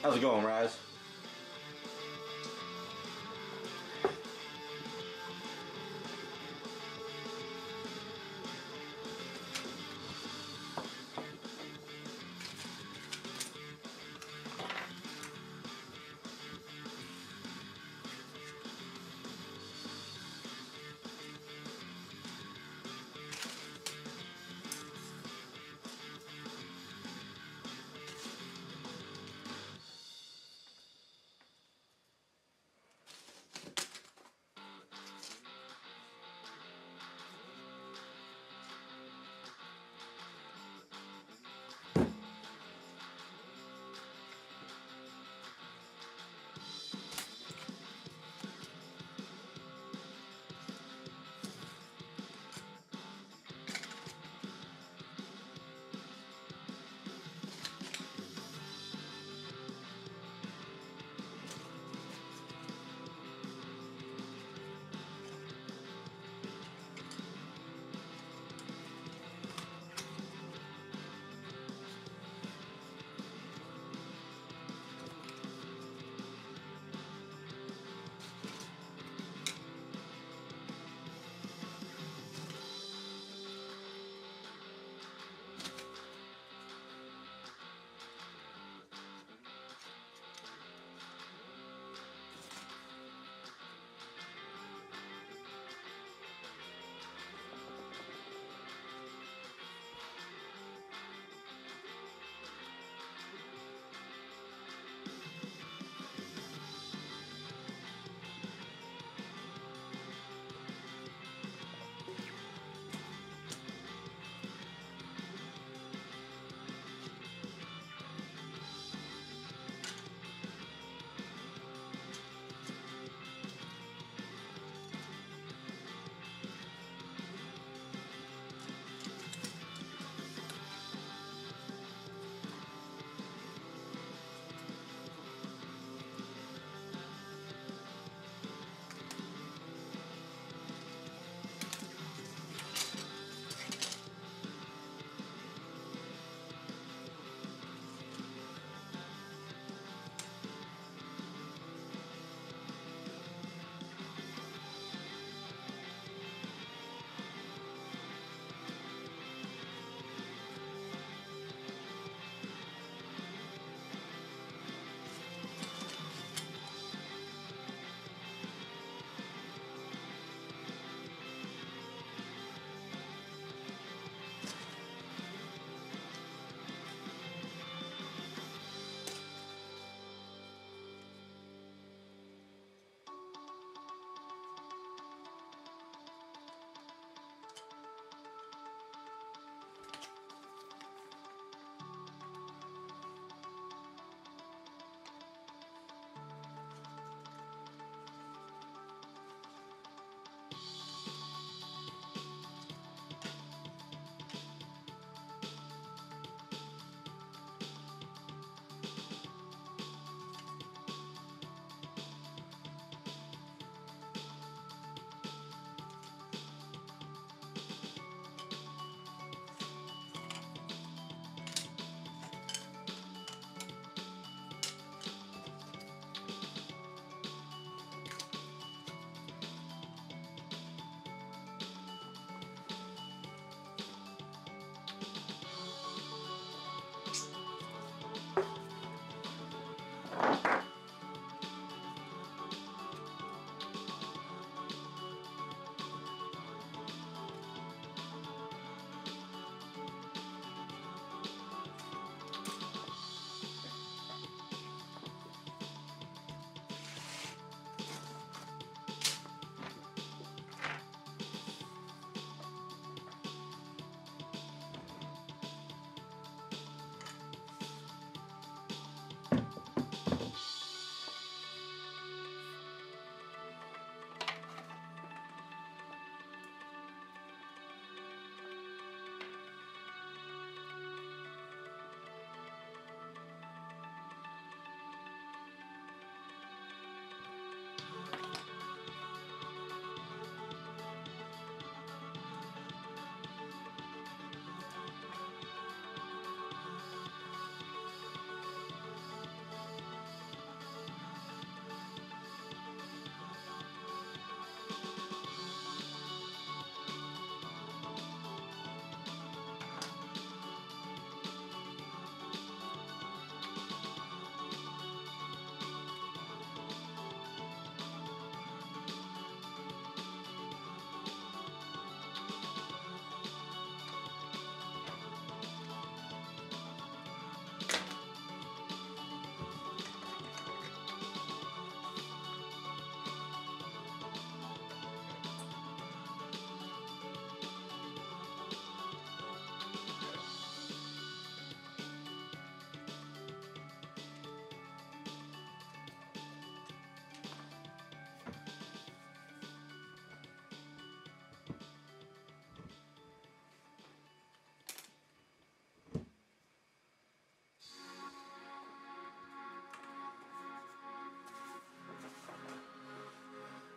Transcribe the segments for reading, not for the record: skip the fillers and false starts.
How's it going, Rise?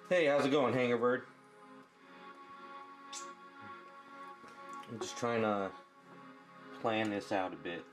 Hey, how's it going, Hangerbird? I'm just trying to plan this out a bit.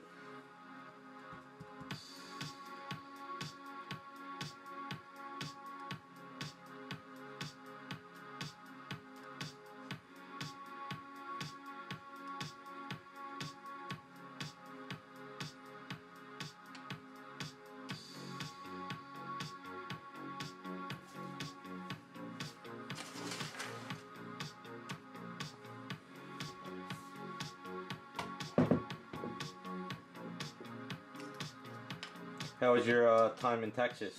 How was your time in Texas?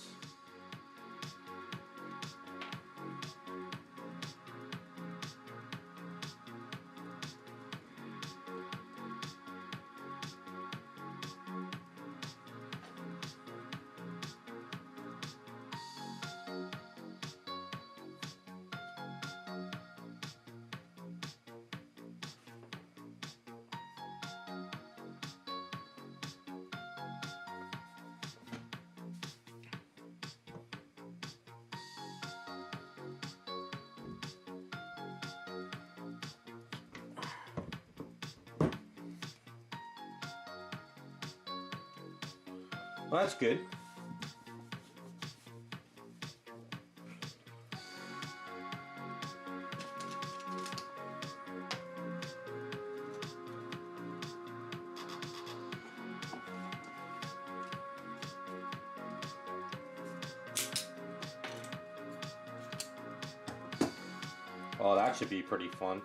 Well, that's good. Oh, that should be pretty fun.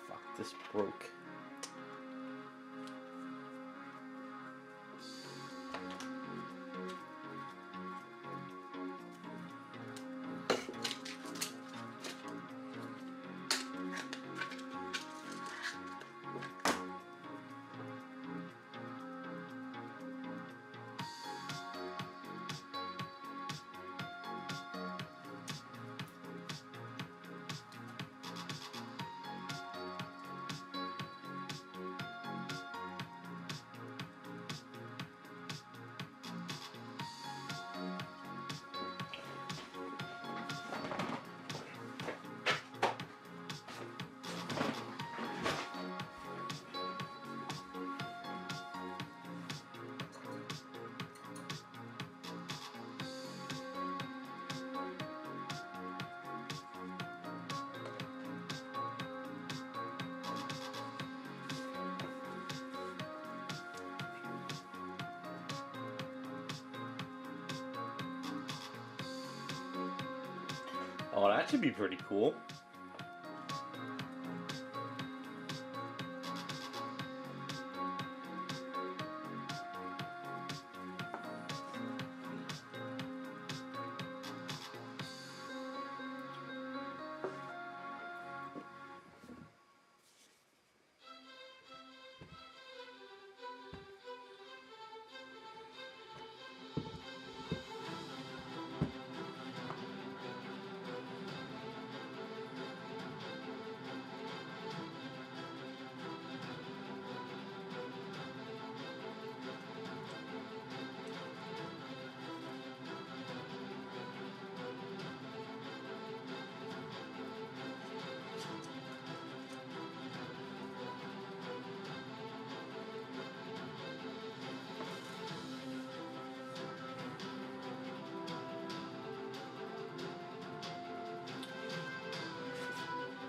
Fuck, this broke. Oh, that should be pretty cool.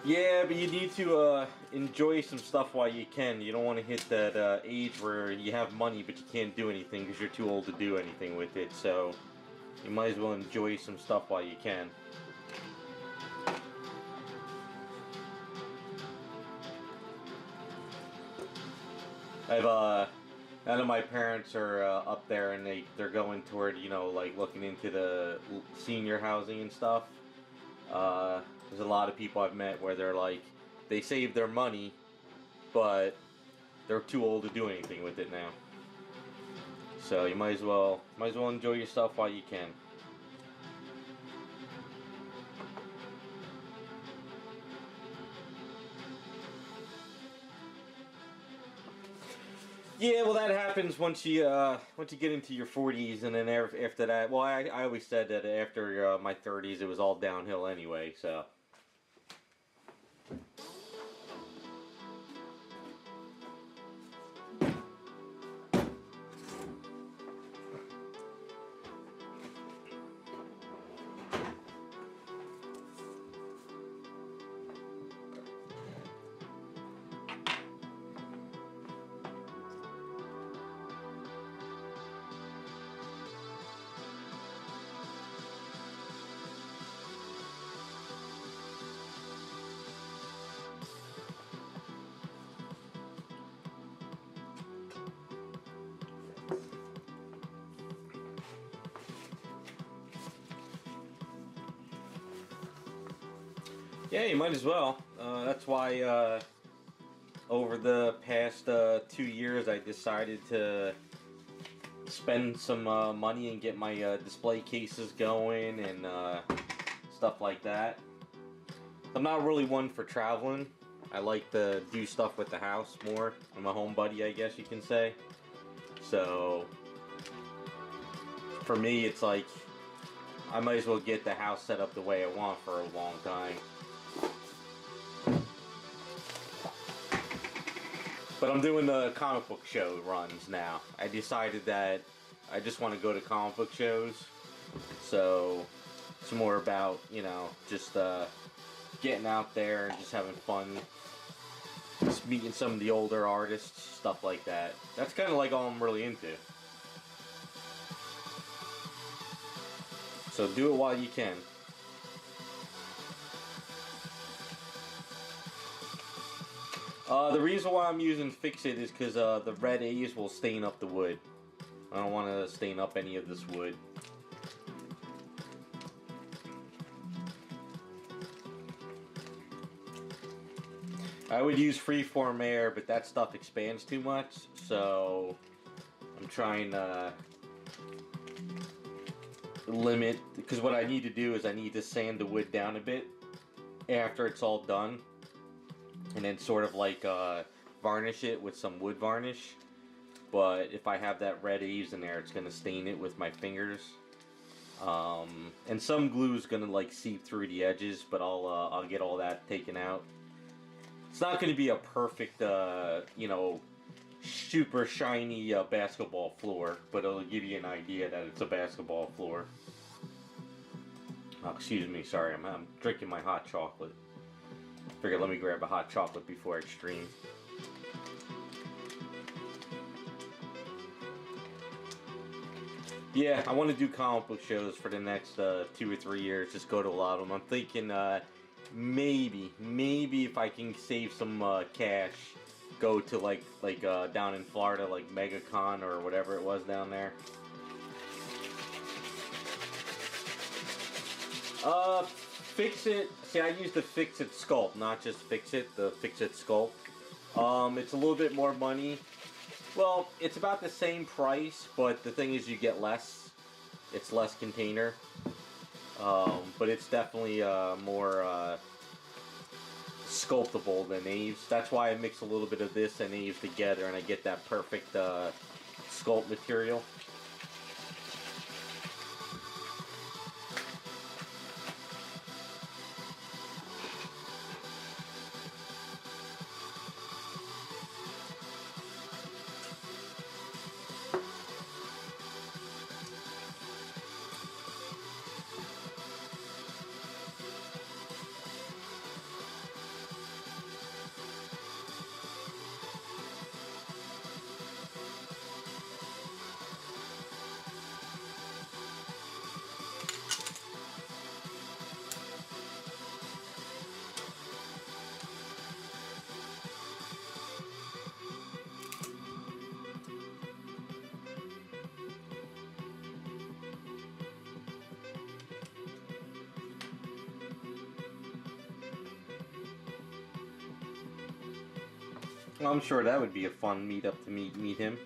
Yeah, but you need to enjoy some stuff while you can. You don't want to hit that age where you have money but you can't do anything because you're too old to do anything with it. So you might as well enjoy some stuff while you can. I've none of my parents are up there, and they're going toward, you know, like looking into the senior housing and stuff. There's a lot of people I've met where they're like, they save their money, but they're too old to do anything with it now. So you might as well enjoy yourself while you can. Yeah, well, that happens once you get into your 40s, and then after that, well, I always said that after my 30s, it was all downhill anyway. So. Yeah, you might as well. That's why over the past 2 years I decided to spend some money and get my display cases going and stuff like that. I'm not really one for traveling. I like to do stuff with the house more. I'm a homebody, I guess you can say. So for me, it's like I might as well get the house set up the way I want for a long time. But I'm doing the comic book show runs now. I decided that I just want to go to comic book shows. So it's more about, you know, just getting out there and just having fun. Just meeting some of the older artists, stuff like that. That's kind of like all I'm really into. So do it while you can. The reason why I'm using Fix-It is because the red A's will stain up the wood. I don't want to stain up any of this wood. I would use freeform air, but that stuff expands too much, so I'm trying to limit, because what I need to do is I need to sand the wood down a bit after it's all done. And then sort of like varnish it with some wood varnish. But if I have that red A's in there, it's going to stain it with my fingers. And some glue is going to like seep through the edges, but I'll get all that taken out. It's not going to be a perfect, you know, super shiny basketball floor, but it'll give you an idea that it's a basketball floor. Oh, excuse me, sorry, I'm drinking my hot chocolate. Figured let me grab a hot chocolate before I stream. Yeah, I want to do comic book shows for the next 2 or 3 years. Just go to a lot of them. I'm thinking maybe if I can save some cash, go to like down in Florida, like MegaCon or whatever it was down there. Fix-It. See, I use the Fix-It Sculpt, not just Fix-It, the Fix-It Sculpt. It's a little bit more money. Well, it's about the same price, but the thing is you get less. It's less container. But it's definitely more sculptable than Aves. That's why I mix a little bit of this and Aves together and I get that perfect sculpt material. I'm sure that would be a fun meetup to meet him.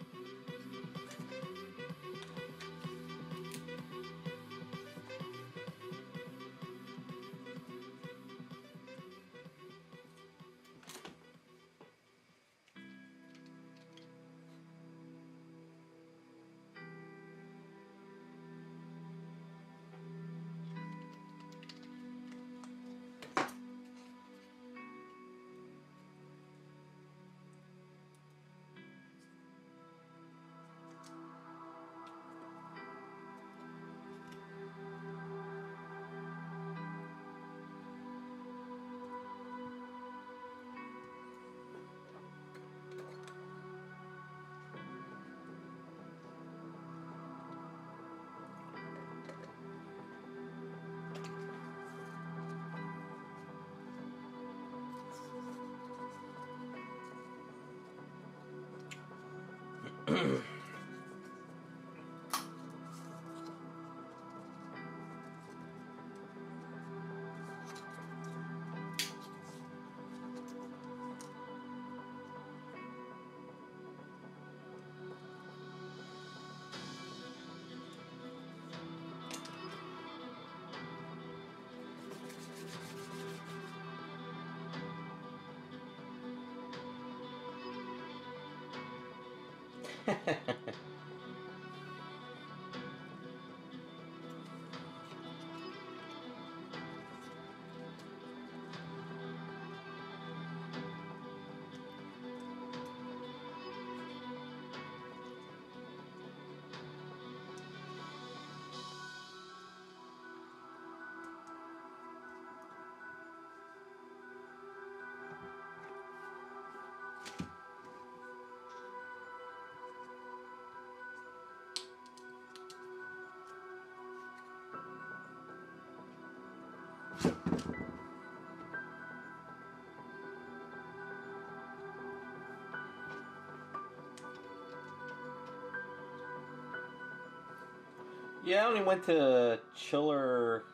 Yeah, I only went to Chiller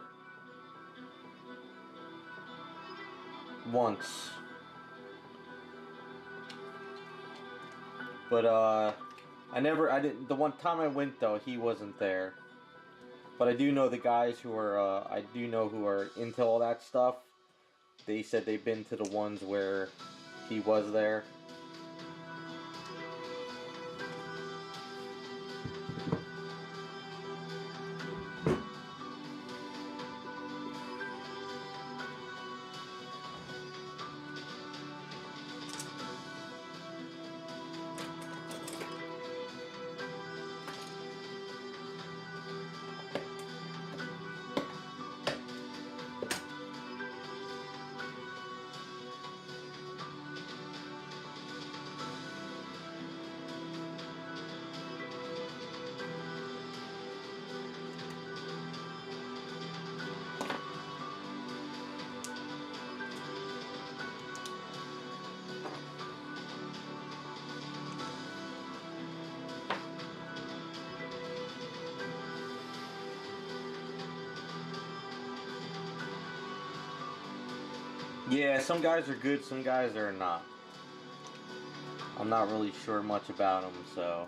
once. But, I didn't, the one time I went though, he wasn't there. But I do know the guys who are, I do know who are into all that stuff. They said they've been to the ones where he was there. Yeah, some guys are good, some guys are not. I'm not really sure much about them, so.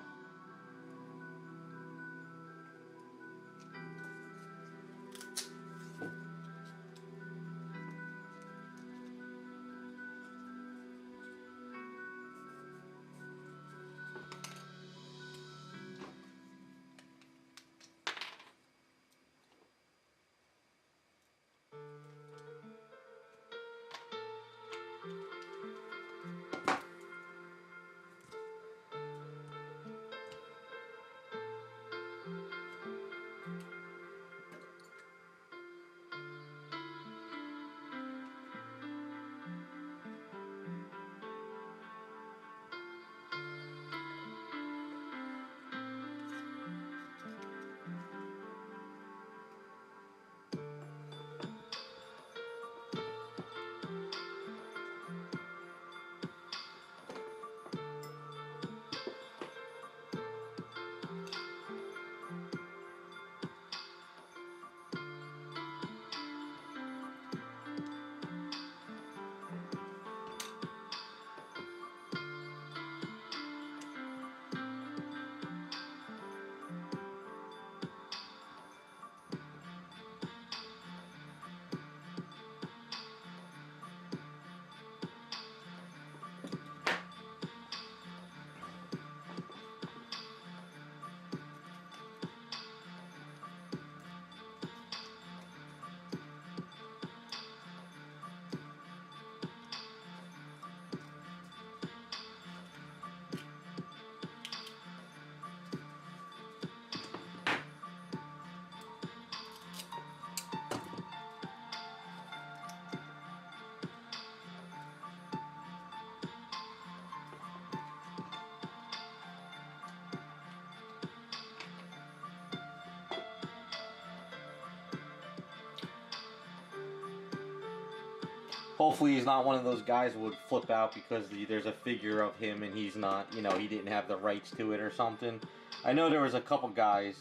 Hopefully he's not one of those guys who would flip out because there's a figure of him and he's not, you know, he didn't have the rights to it or something. I know there was a couple guys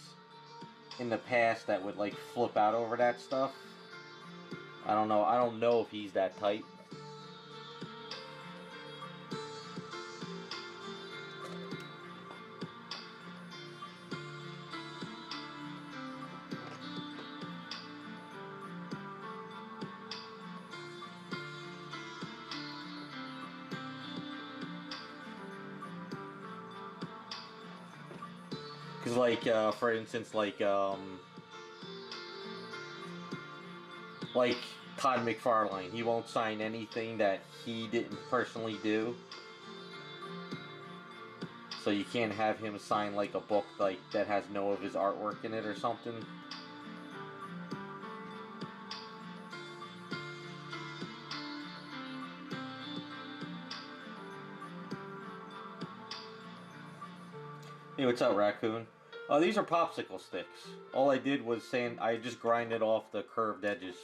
in the past that would like flip out over that stuff. I don't know if he's that type. Cause like for instance, like Todd McFarlane, he won't sign anything that he didn't personally do. So you can't have him sign like a book like that has no of his artwork in it or something. Hey, what's up, Raccoon? Oh, these are popsicle sticks. All I did was I just grinded off the curved edges.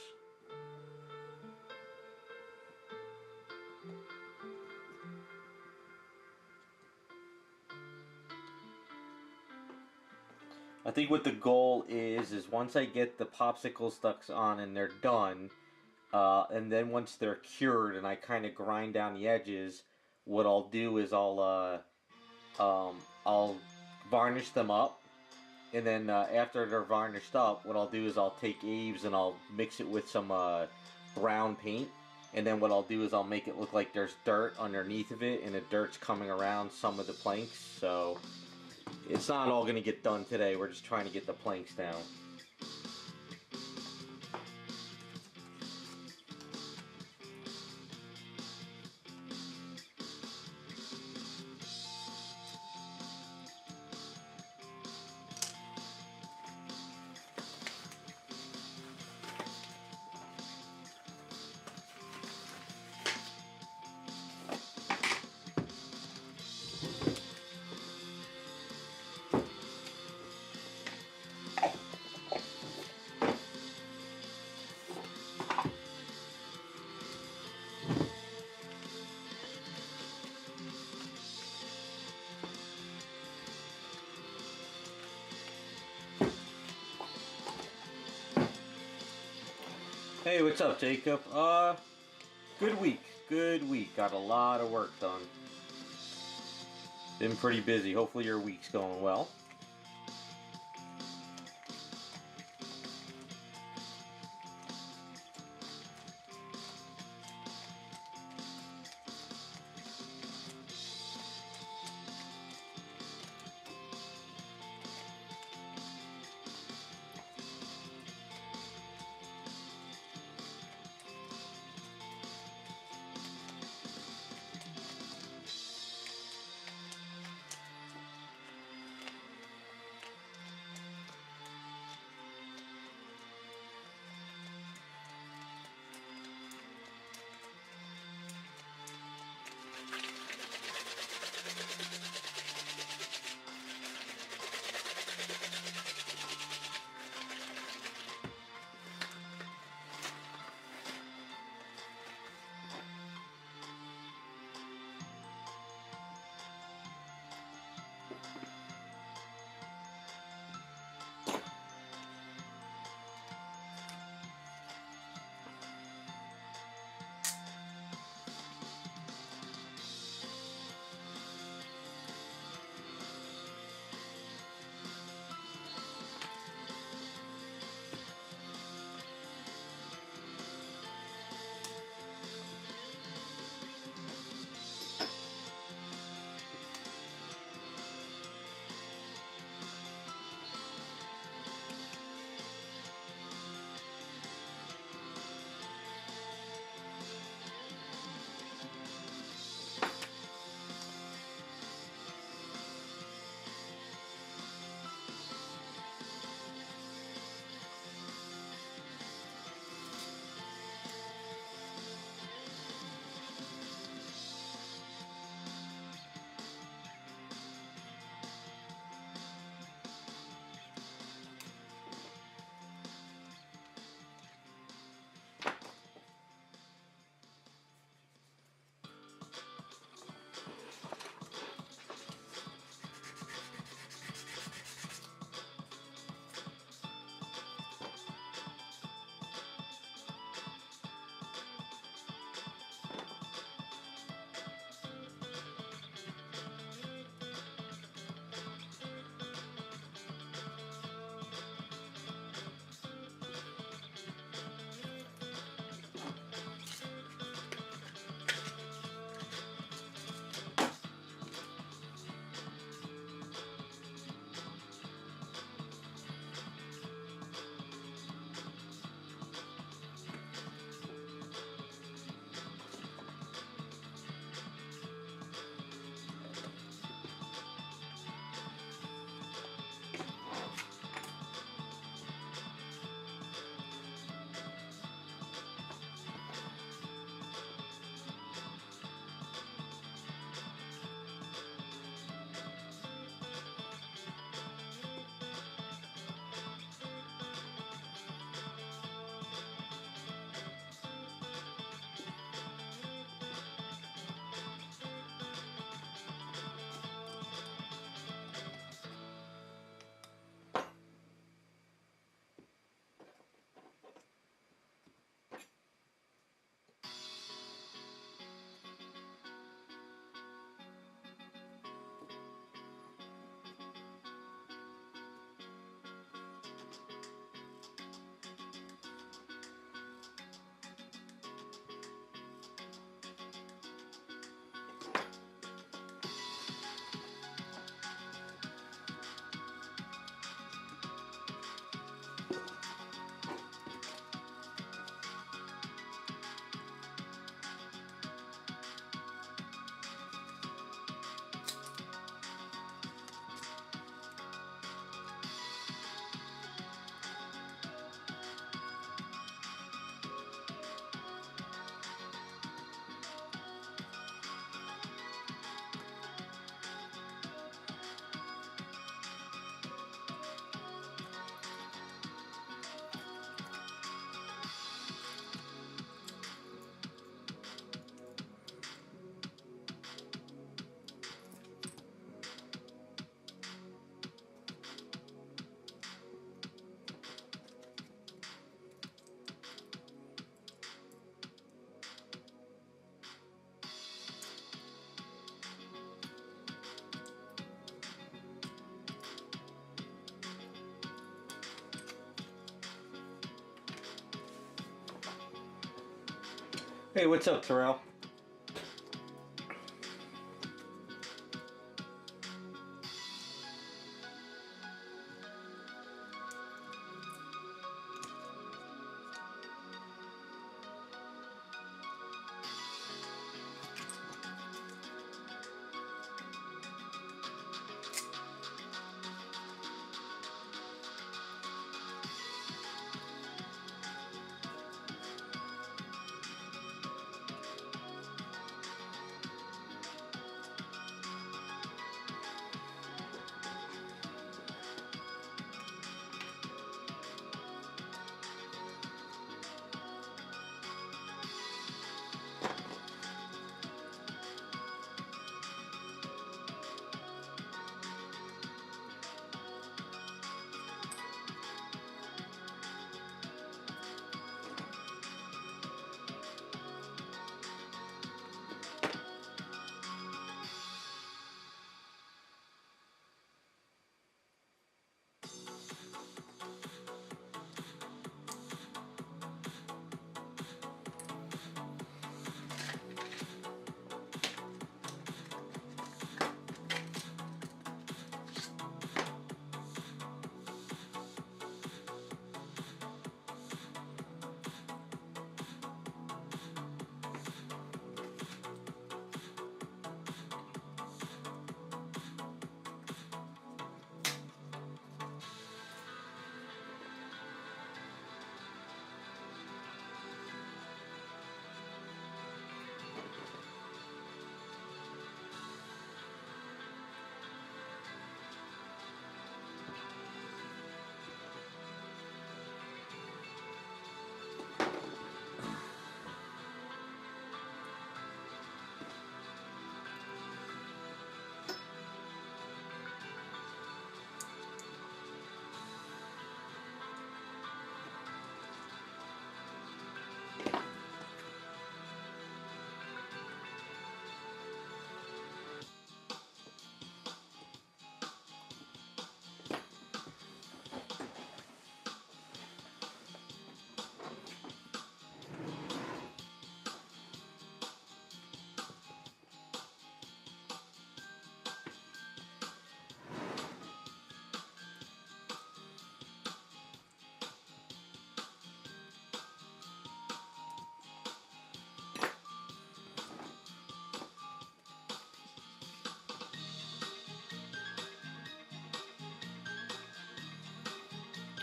I think what the goal is once I get the popsicle sticks on and they're done, and then once they're cured and I kind of grind down the edges, what I'll do is I'll varnish them up, and then after they're varnished up, what I'll do is I'll take Abe's and I'll mix it with some brown paint, and then what I'll do is I'll make it look like there's dirt underneath of it, and the dirt's coming around some of the planks, so it's not all going to get done today. We're just trying to get the planks down. Hey, what's up, Jacob? Good week. Good week. Got a lot of work done. Been pretty busy. Hopefully your week's going well. Hey, what's up, Terrell?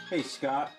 Hey, Scott.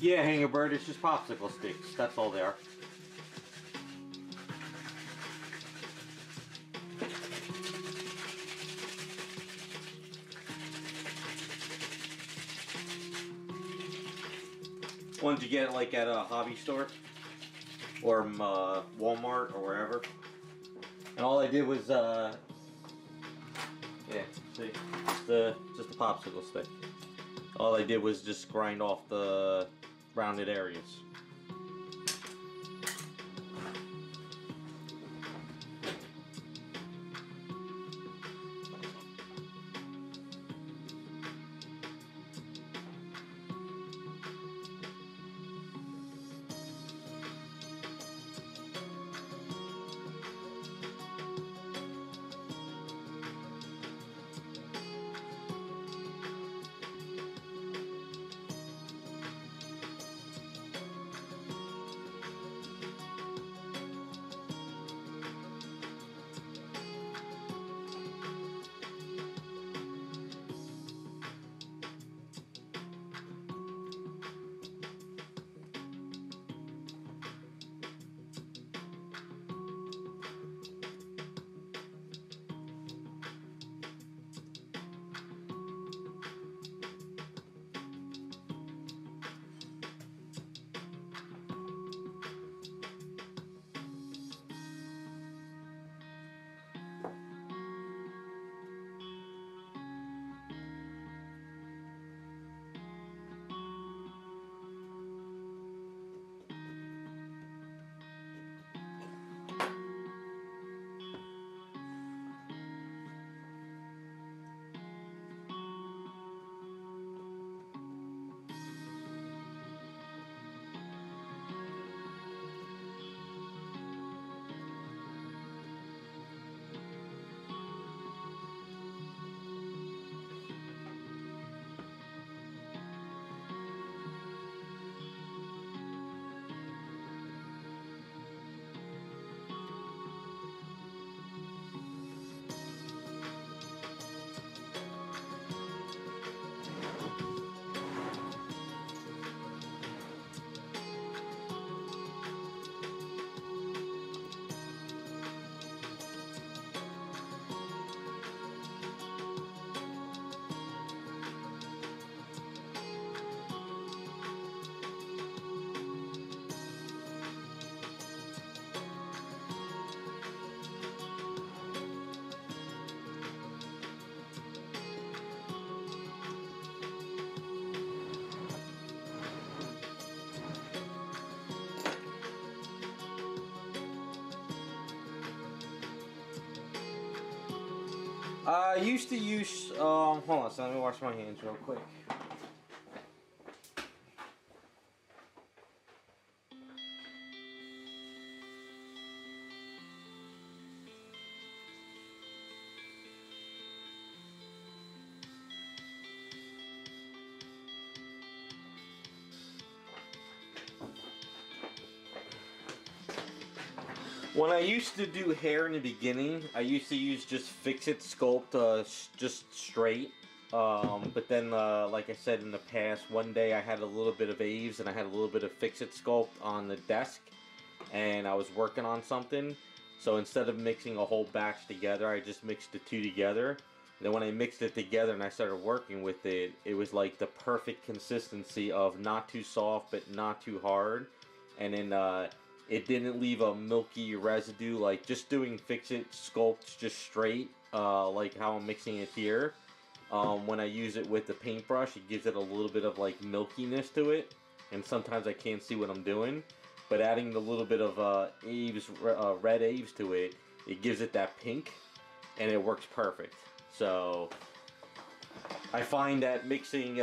Yeah, Hanger Bird, it's just popsicle sticks. That's all they are. Ones you get like at a hobby store or Walmart or wherever. And all I did was, yeah, see, just a popsicle stick. All I did was just grind off the rounded areas. I used to use, hold on, so let me wash my hands real quick. When I used to do hair in the beginning, I used to use just Fix-It Sculpt, just straight. But then, like I said in the past, one day I had a little bit of Aves and I had a little bit of Fix-It Sculpt on the desk, and I was working on something. So instead of mixing a whole batch together, I just mixed the two together. Then when I mixed it together and I started working with it, it was like the perfect consistency of not too soft but not too hard. And then it didn't leave a milky residue. Like just doing Fix-It Sculpts just straight, like how I'm mixing it here. When I use it with the paintbrush, it gives it a little bit of like milkiness to it, and sometimes I can't see what I'm doing. But adding a little bit of Aves, red Aves to it, it gives it that pink, and it works perfect. So I find that mixing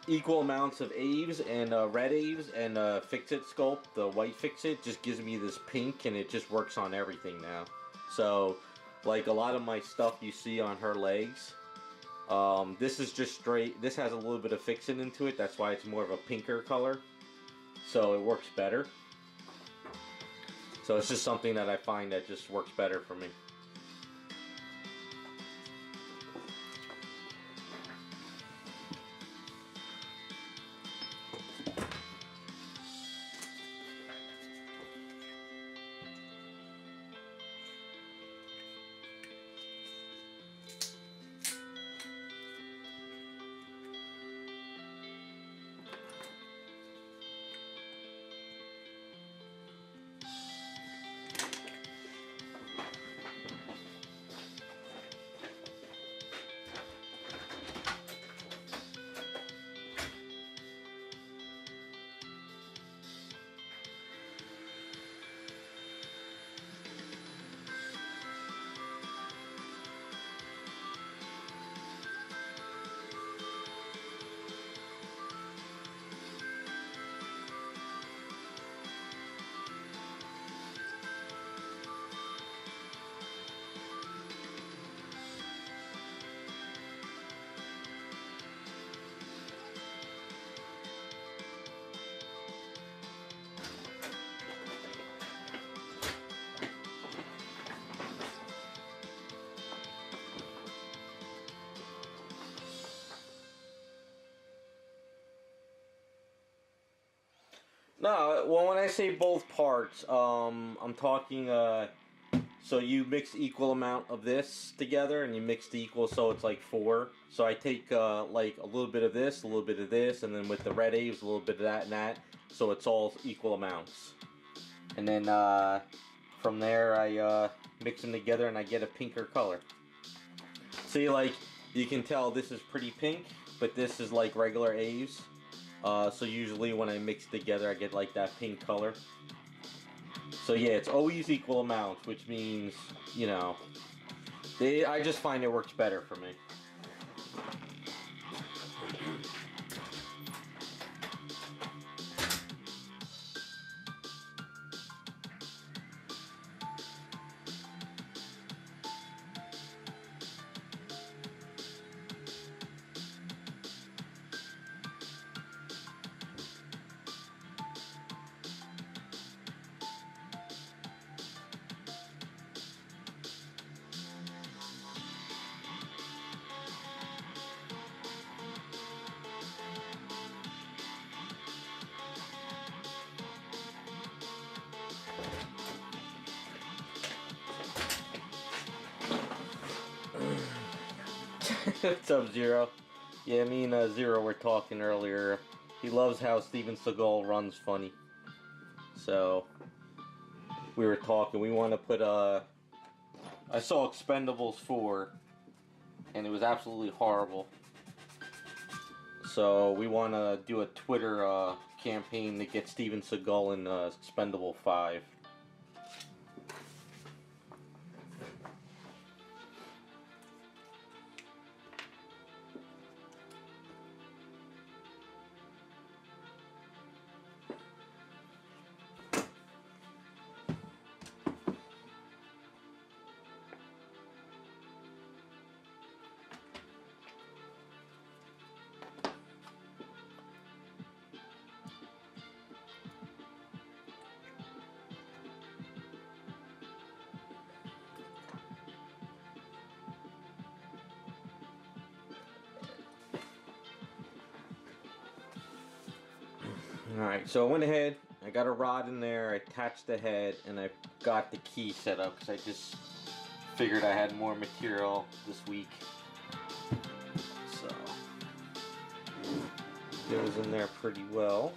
equal amounts of Aves and red Aves and Fix-It Sculpt, the white Fix-It, just gives me this pink, and it just works on everything now. So like a lot of my stuff you see on her legs, this is just straight. This has a little bit of Fix-It into it, that's why it's more of a pinker color, so it works better. So it's just something that I find that just works better for me. No, well, when I say both parts, I'm talking, so you mix equal amount of this together, and you mix the equal, so it's like 4. So I take, like, a little bit of this, a little bit of this, and then with the red Aves, a little bit of that and that, so it's all equal amounts. And then, from there, I, mix them together, and I get a pinker color. See, like, you can tell this is pretty pink, but this is like regular Aves. So usually when I mix it together, I get like that pink color. So yeah, it's always equal amounts, which means, you know, I just find it works better for me. What's up, Zero? Yeah, me and Zero were talking earlier. He loves how Steven Seagal runs funny. So, we were talking. We want to put, I saw Expendables 4, and it was absolutely horrible. So, we want to do a Twitter campaign to get Steven Seagal in Expendable 5. Alright, so I went ahead, I got a rod in there, I attached the head, and I got the key set up because I just figured I had more material this week. So, it goes in there pretty well.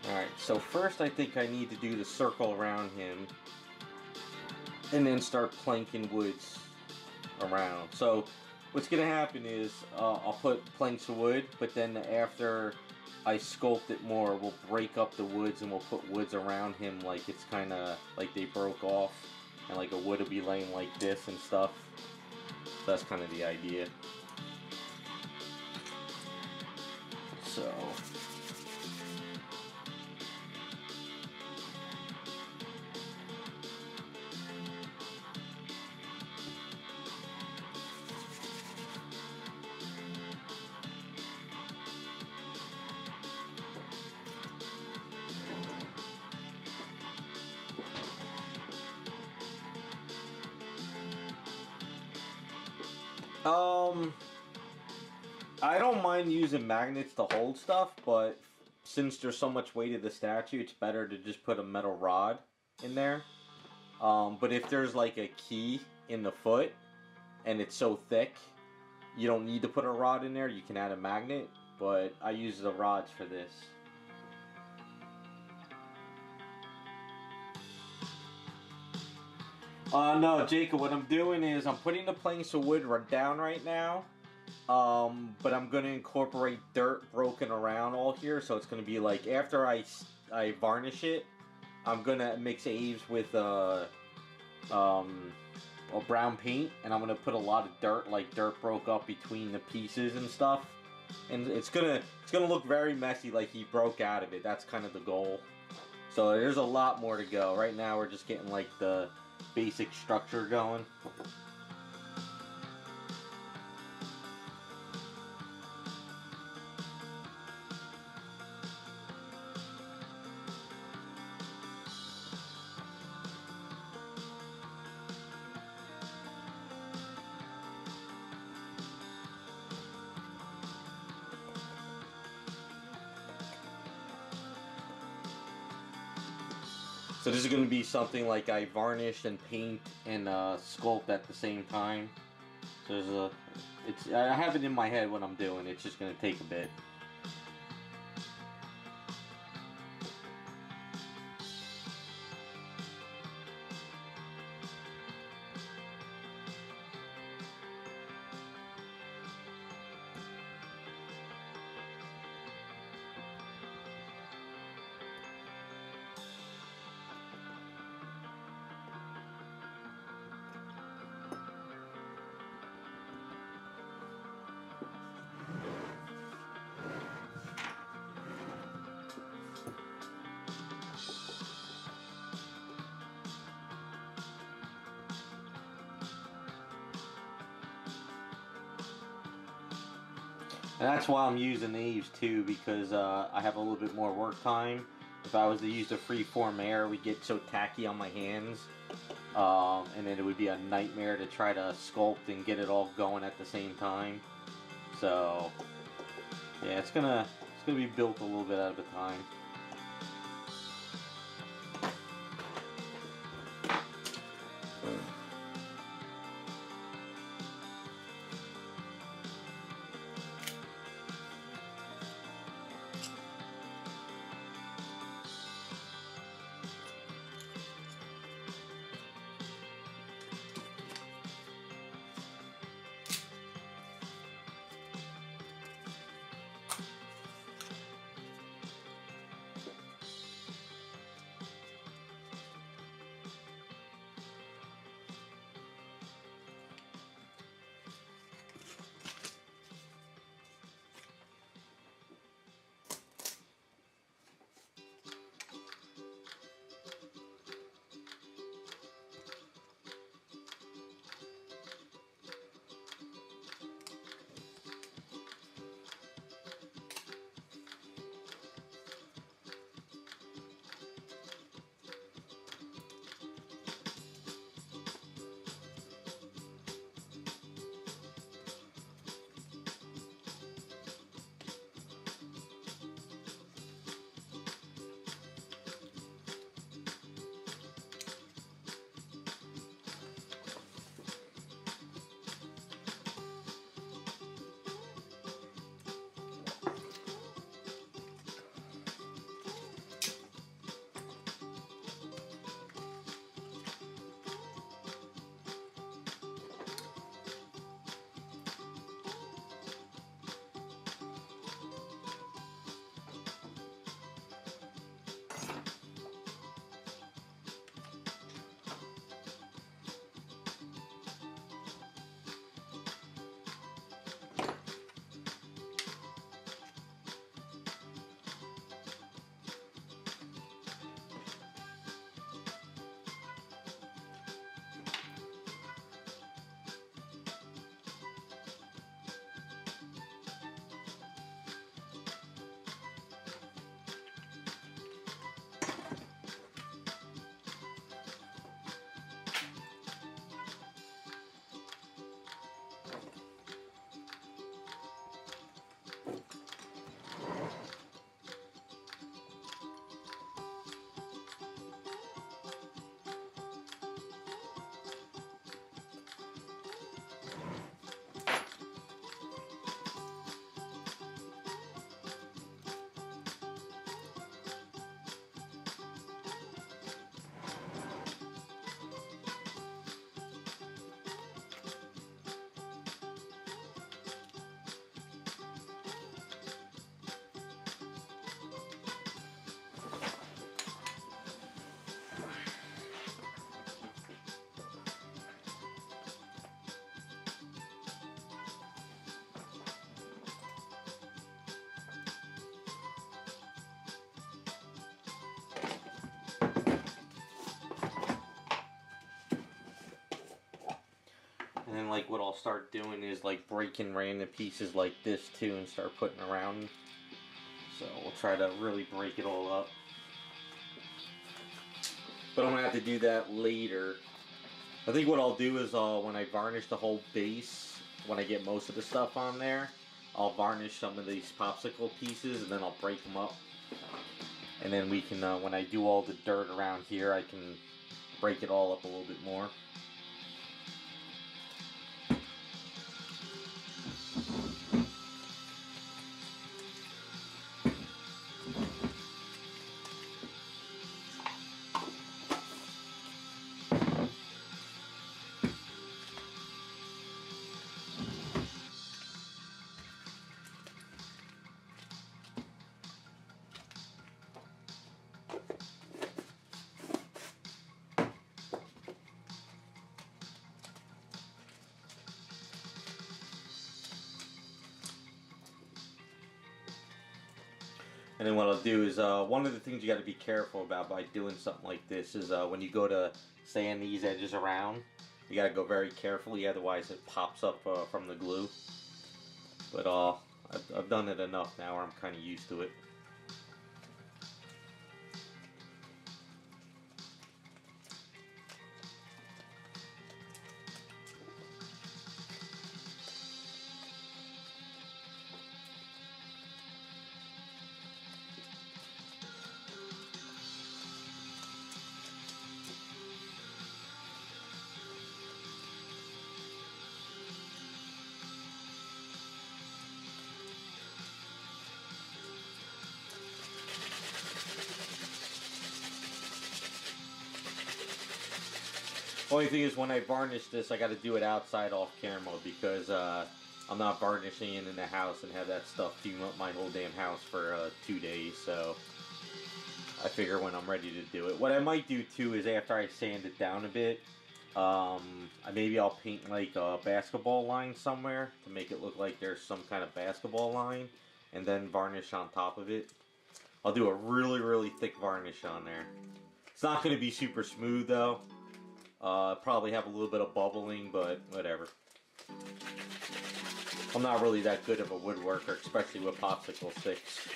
Alright, so first I think I need to do the circle around him and then start planking woods around. So what's going to happen is I'll put planks of wood, but then after I sculpt it more, we'll break up the woods and we'll put woods around him like it's kind of like they broke off, and like a wood will be laying like this and stuff. So that's kind of the idea. So I don't mind using magnets to hold stuff, but since there's so much weight of the statue, it's better to just put a metal rod in there. But if there's like a key in the foot and it's so thick, you don't need to put a rod in there. You can add a magnet, but I use the rods for this. No, Jacob, what I'm doing is I'm putting the planks of wood down right now. But I'm going to incorporate dirt broken around all here, so it's going to be like, after I varnish it, I'm going to mix Aves with a brown paint, and I'm going to put a lot of dirt, like dirt broke up between the pieces and stuff. And it's gonna look very messy, like he broke out of it. That's kind of the goal. So there's a lot more to go. Right now we're just getting like the basic structure going. So this is going to be something like I varnish and paint and sculpt at the same time. So there's I have it in my head what I'm doing. It's just going to take a bit. And that's why I'm using these too, because I have a little bit more work time. If I was to use the freeform air, we get so tacky on my hands, and then it would be a nightmare to try to sculpt and get it all going at the same time. So yeah, it's gonna be built a little bit at a time. And then like what I'll start doing is like breaking random pieces like this too and start putting around. So we'll try to really break it all up. But I'm gonna have to do that later. I think what I'll do is when I varnish the whole base, when I get most of the stuff on there, I'll varnish some of these popsicle pieces and then I'll break them up. And then we can, when I do all the dirt around here, I can break it all up a little bit more. And then what I'll do is, one of the things you got to be careful about by doing something like this is when you go to sand these edges around, you got to go very carefully, otherwise it pops up from the glue. But I've done it enough now where I'm kind of used to it. Only thing is, when I varnish this, I got to do it outside off camera because I'm not varnishing it in the house and have that stuff fume up my whole damn house for 2 days. So I figure when I'm ready to do it. What I might do too is after I sand it down a bit, maybe I'll paint like a basketball line somewhere to make it look like there's some kind of basketball line, and then varnish on top of it. I'll do a really, really thick varnish on there. It's not going to be super smooth though. Probably have a little bit of bubbling, but whatever. I'm not really that good of a woodworker, especially with popsicle sticks.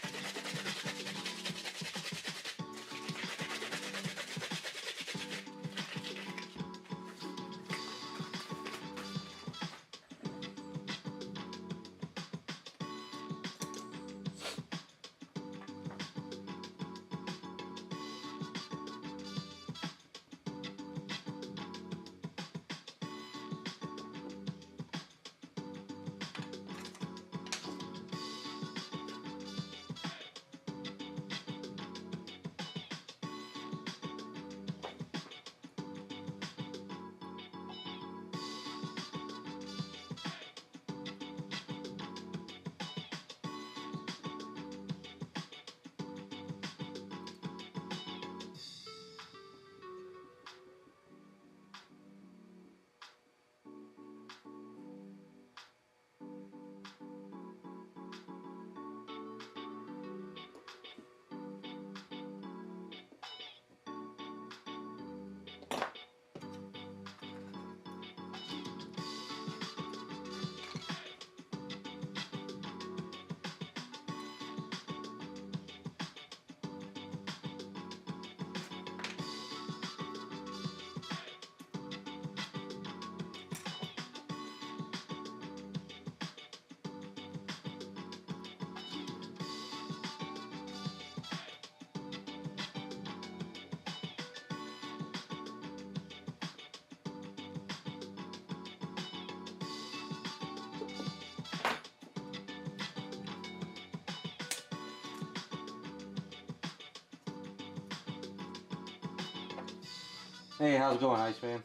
Hey, how's it going, Iceman?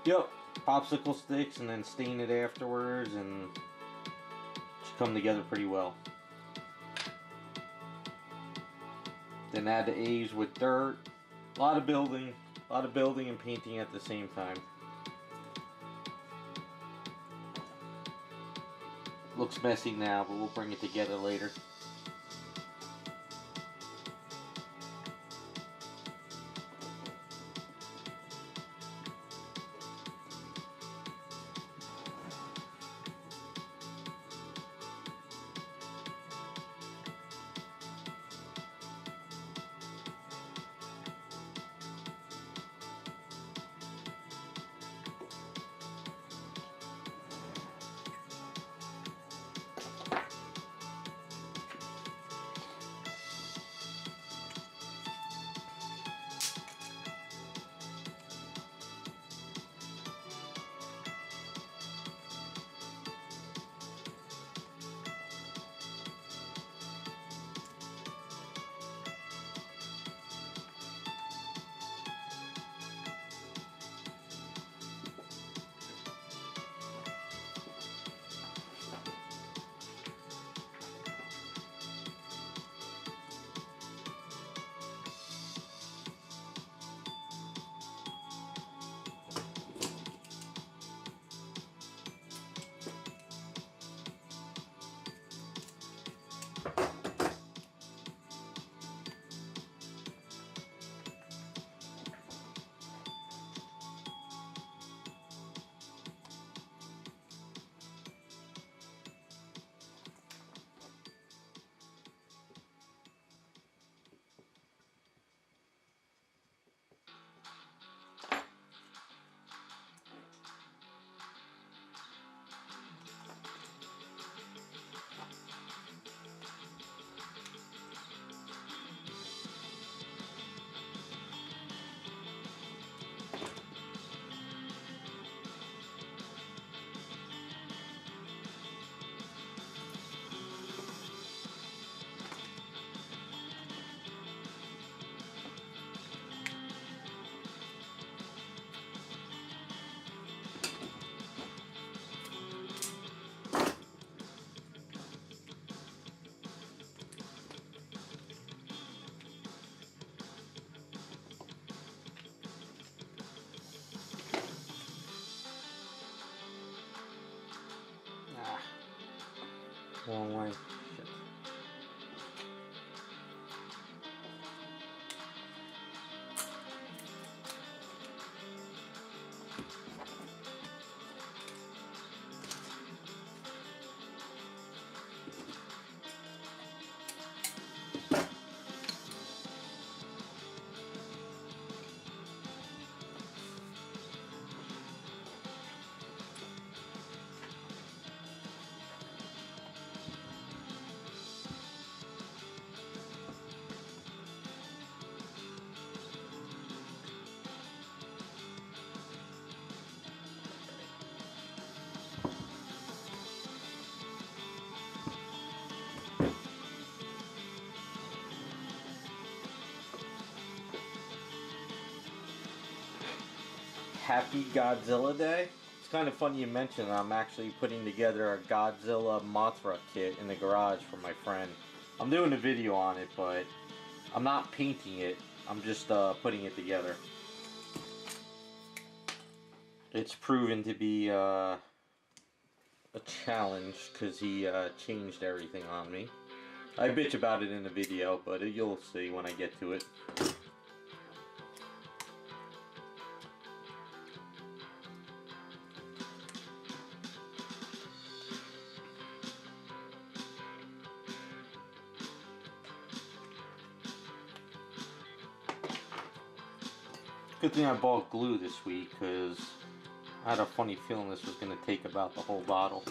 Yep, popsicle sticks and then stain it afterwards, and it should come together pretty well. Then add the A's with dirt. A lot of building and painting at the same time. Looks messy now, but we'll bring it together later. Wrong way. Shit. Happy Godzilla Day. It's kind of funny you mentioned I'm actually putting together a Godzilla Mothra kit in the garage for my friend. I'm doing a video on it, but I'm not painting it. I'm just putting it together. It's proven to be a challenge because he changed everything on me. I bitch about it in the video, but you'll see when I get to it. Good thing I bought glue this week because I had a funny feeling this was going to take about the whole bottle.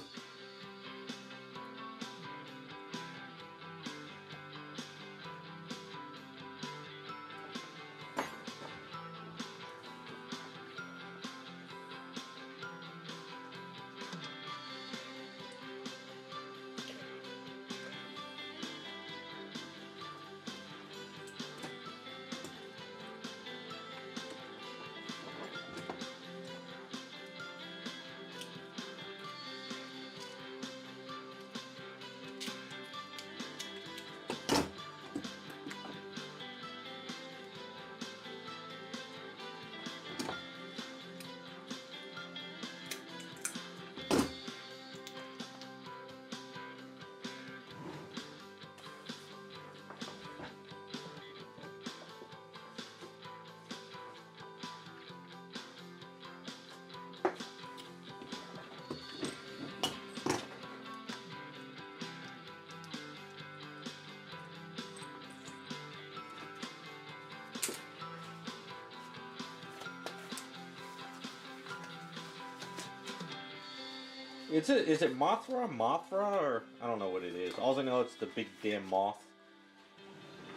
Is it Mothra? Mothra? Or I don't know what it is. All I know it's the big damn moth.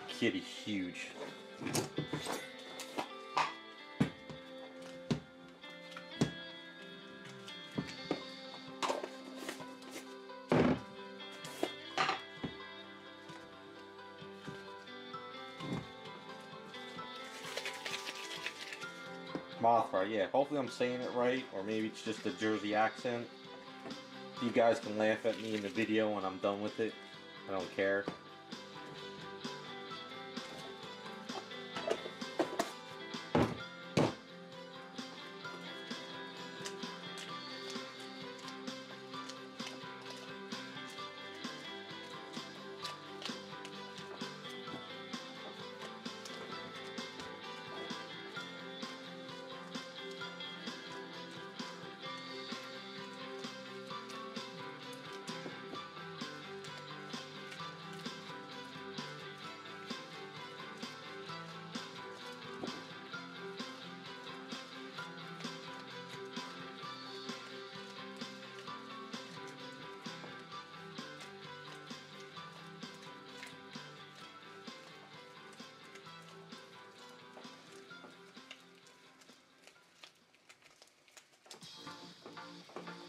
Kitty's huge. Mothra, yeah. Hopefully I'm saying it right, or maybe it's just a Jersey accent. You guys can laugh at me in the video when I'm done with it. I don't care.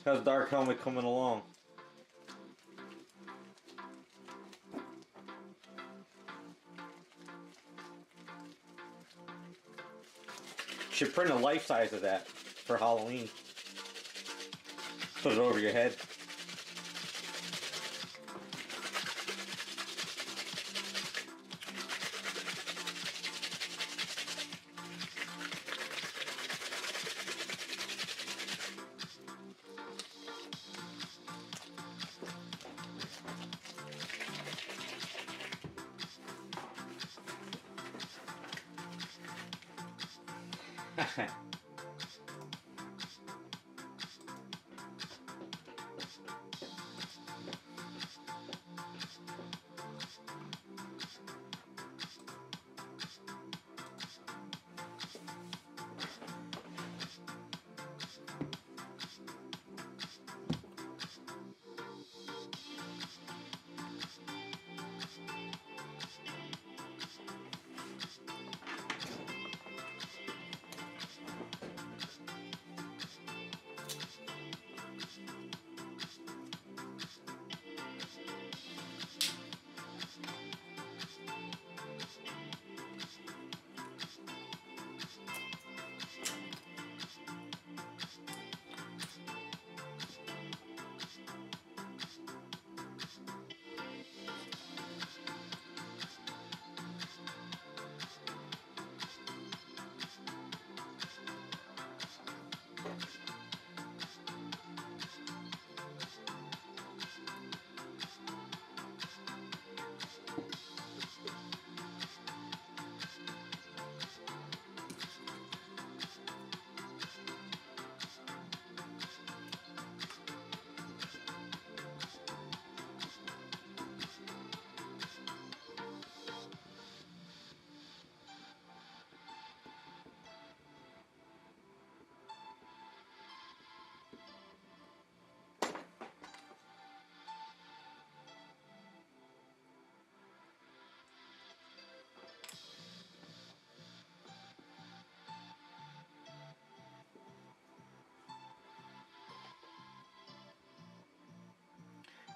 How's Dark Helmet coming along? Should print a life size of that for Halloween. Put it over your head.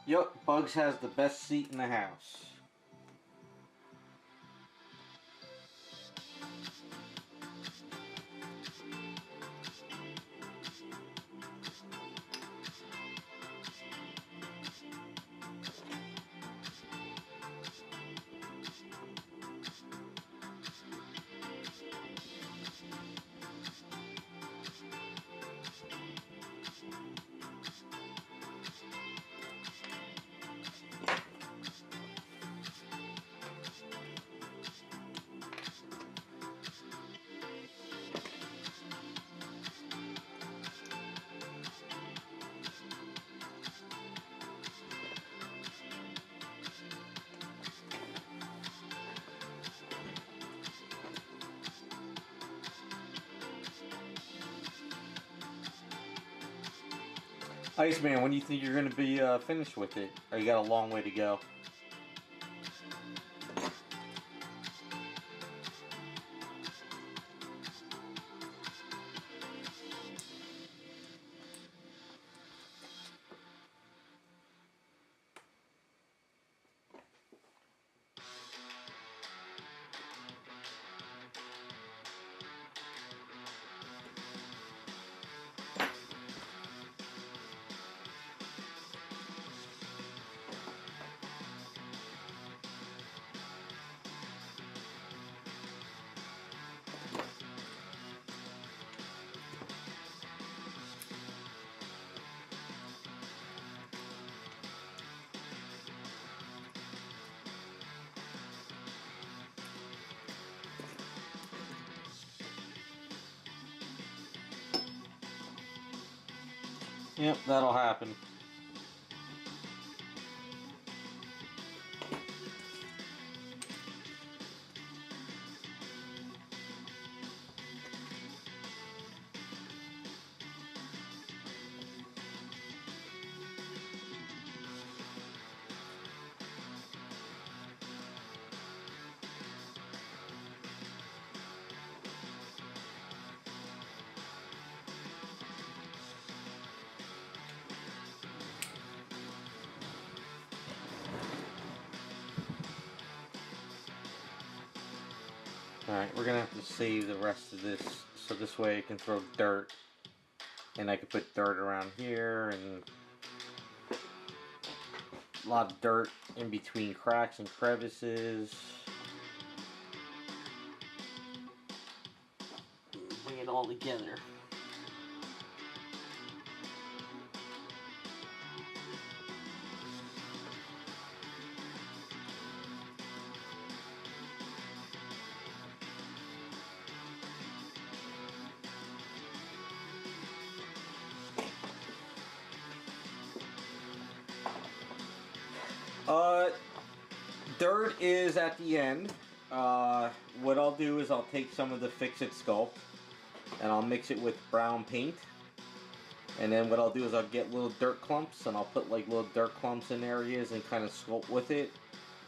Yup, Bugs has the best seat in the house. Iceman, when do you think you're going to be finished with it? Or you got a long way to go? Yep, that'll happen. Alright, we're gonna have to save the rest of this so this way I can throw dirt, and I can put dirt around here and a lot of dirt in between cracks and crevices. Bring it all together. Dirt is at the end. What I'll do is I'll take some of the Fix-It Sculpt and I'll mix it with brown paint. And then what I'll do is I'll get little dirt clumps and I'll put like little dirt clumps in areas and kind of sculpt with it.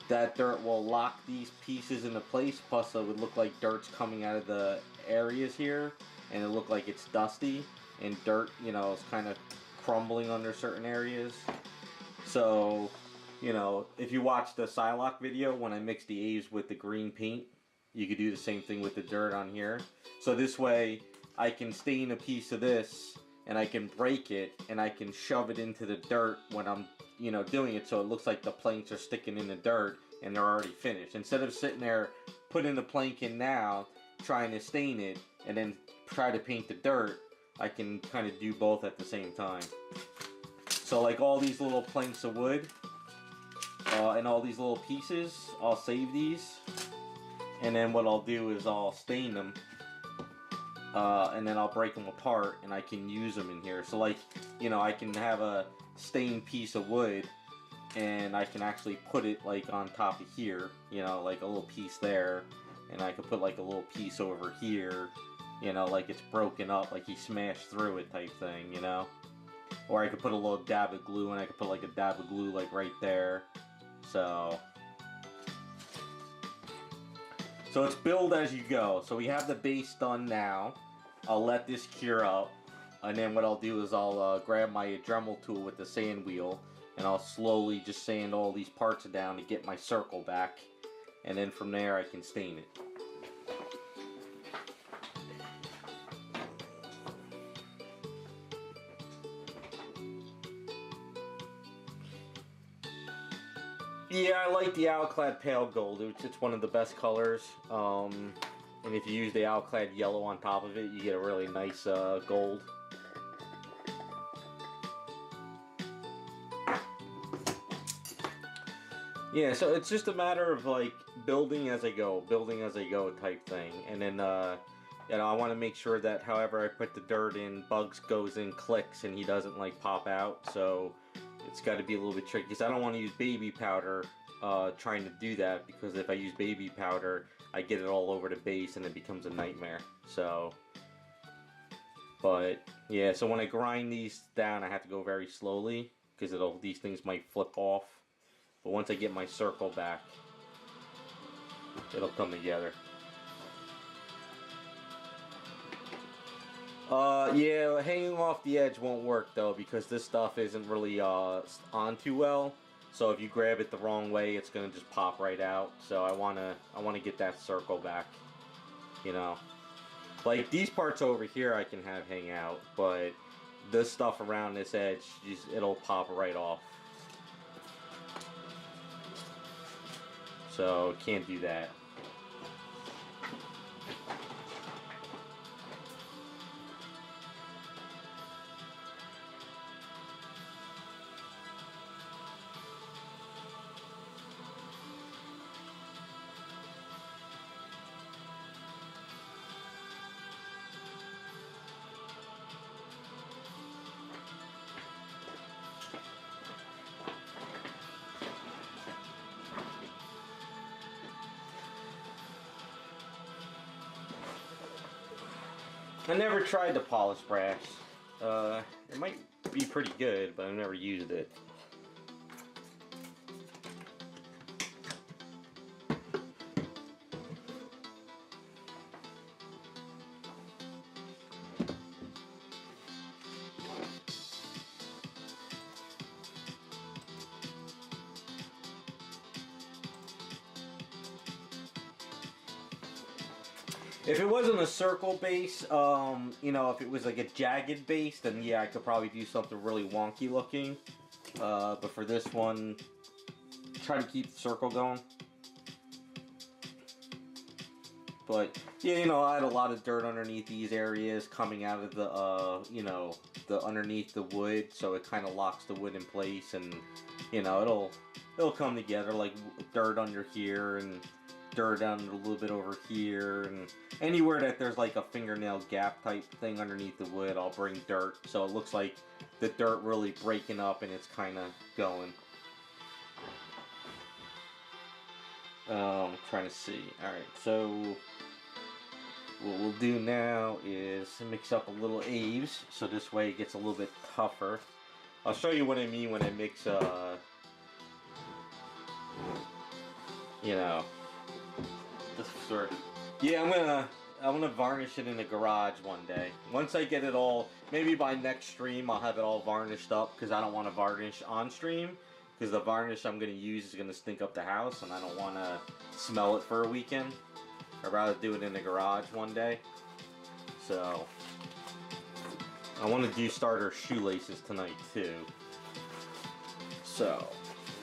That dirt will lock these pieces into place, plus it would look like dirt's coming out of the areas here and it look like it's dusty, and dirt, you know, is kind of crumbling under certain areas. So, you know, if you watch the Psylocke video when I mixed the A's with the green paint, you could do the same thing with the dirt on here. So this way I can stain a piece of this and I can break it and I can shove it into the dirt when I'm, you know, doing it, so it looks like the planks are sticking in the dirt and they're already finished. Instead of sitting there putting the plank in now, trying to stain it and then try to paint the dirt, I can kind of do both at the same time. So like all these little planks of wood and all these little pieces, I'll save these, and then what I'll do is I'll stain them, and then I'll break them apart and I can use them in here. So like, you know, I can have a stained piece of wood and I can actually put it like on top of here, you know, like a little piece there, and I could put like a little piece over here, you know, like it's broken up, like he smashed through it type thing, you know. Or I could put a little dab of glue and I could put like a dab of glue like right there. So it's build as you go. So we have the base done now. I'll let this cure up, and then what I'll do is I'll grab my Dremel tool with the sand wheel and I'll slowly just sand all these parts down to get my circle back, and then from there I can stain it. Yeah, I like the Alclad Pale Gold. It's one of the best colors. And if you use the Alclad Yellow on top of it, you get a really nice gold. Yeah, so it's just a matter of like building as I go type thing. And then, you know, I want to make sure that however I put the dirt in, Bugs goes in, clicks, and he doesn't like pop out. So it's got to be a little bit tricky, because I don't want to use baby powder trying to do that, because if I use baby powder, I get it all over the base and it becomes a nightmare. So But yeah, so when I grind these down, I have to go very slowly because these things might flip off. But once I get my circle back, it'll come together. Yeah, hanging off the edge won't work though because this stuff isn't really on too well. So if you grab it the wrong way, it's gonna just pop right out. So I wanna get that circle back. You know, like these parts over here I can have hang out, but this stuff around this edge, it'll pop right off. So can't do that. I never tried the polished brass. It might be pretty good, but I've never used it. If it wasn't a circle base, you know, if it was like a jagged base, then yeah, I could probably do something really wonky looking. But for this one, try to keep the circle going. But yeah, you know, I had a lot of dirt underneath these areas coming out of the, you know, the underneath the wood, so it kind of locks the wood in place, and you know, it'll come together, like dirt under here and dirt down a little bit over here, and anywhere that there's like a fingernail gap type thing underneath the wood, I'll bring dirt so it looks like the dirt really breaking up and it's kind of going. I'm trying to see. Alright, so what we'll do now is mix up a little Aves so this way it gets a little bit tougher. I'll show you what I mean when I mix you know, this sort. Yeah, I'm gonna varnish it in the garage one day. Once I get it all, maybe by next stream I'll have it all varnished up because I don't want to varnish on stream because the varnish I'm gonna use is gonna stink up the house and I don't want to smell it for a weekend. I'd rather do it in the garage one day. So I want to do starter shoelaces tonight too. So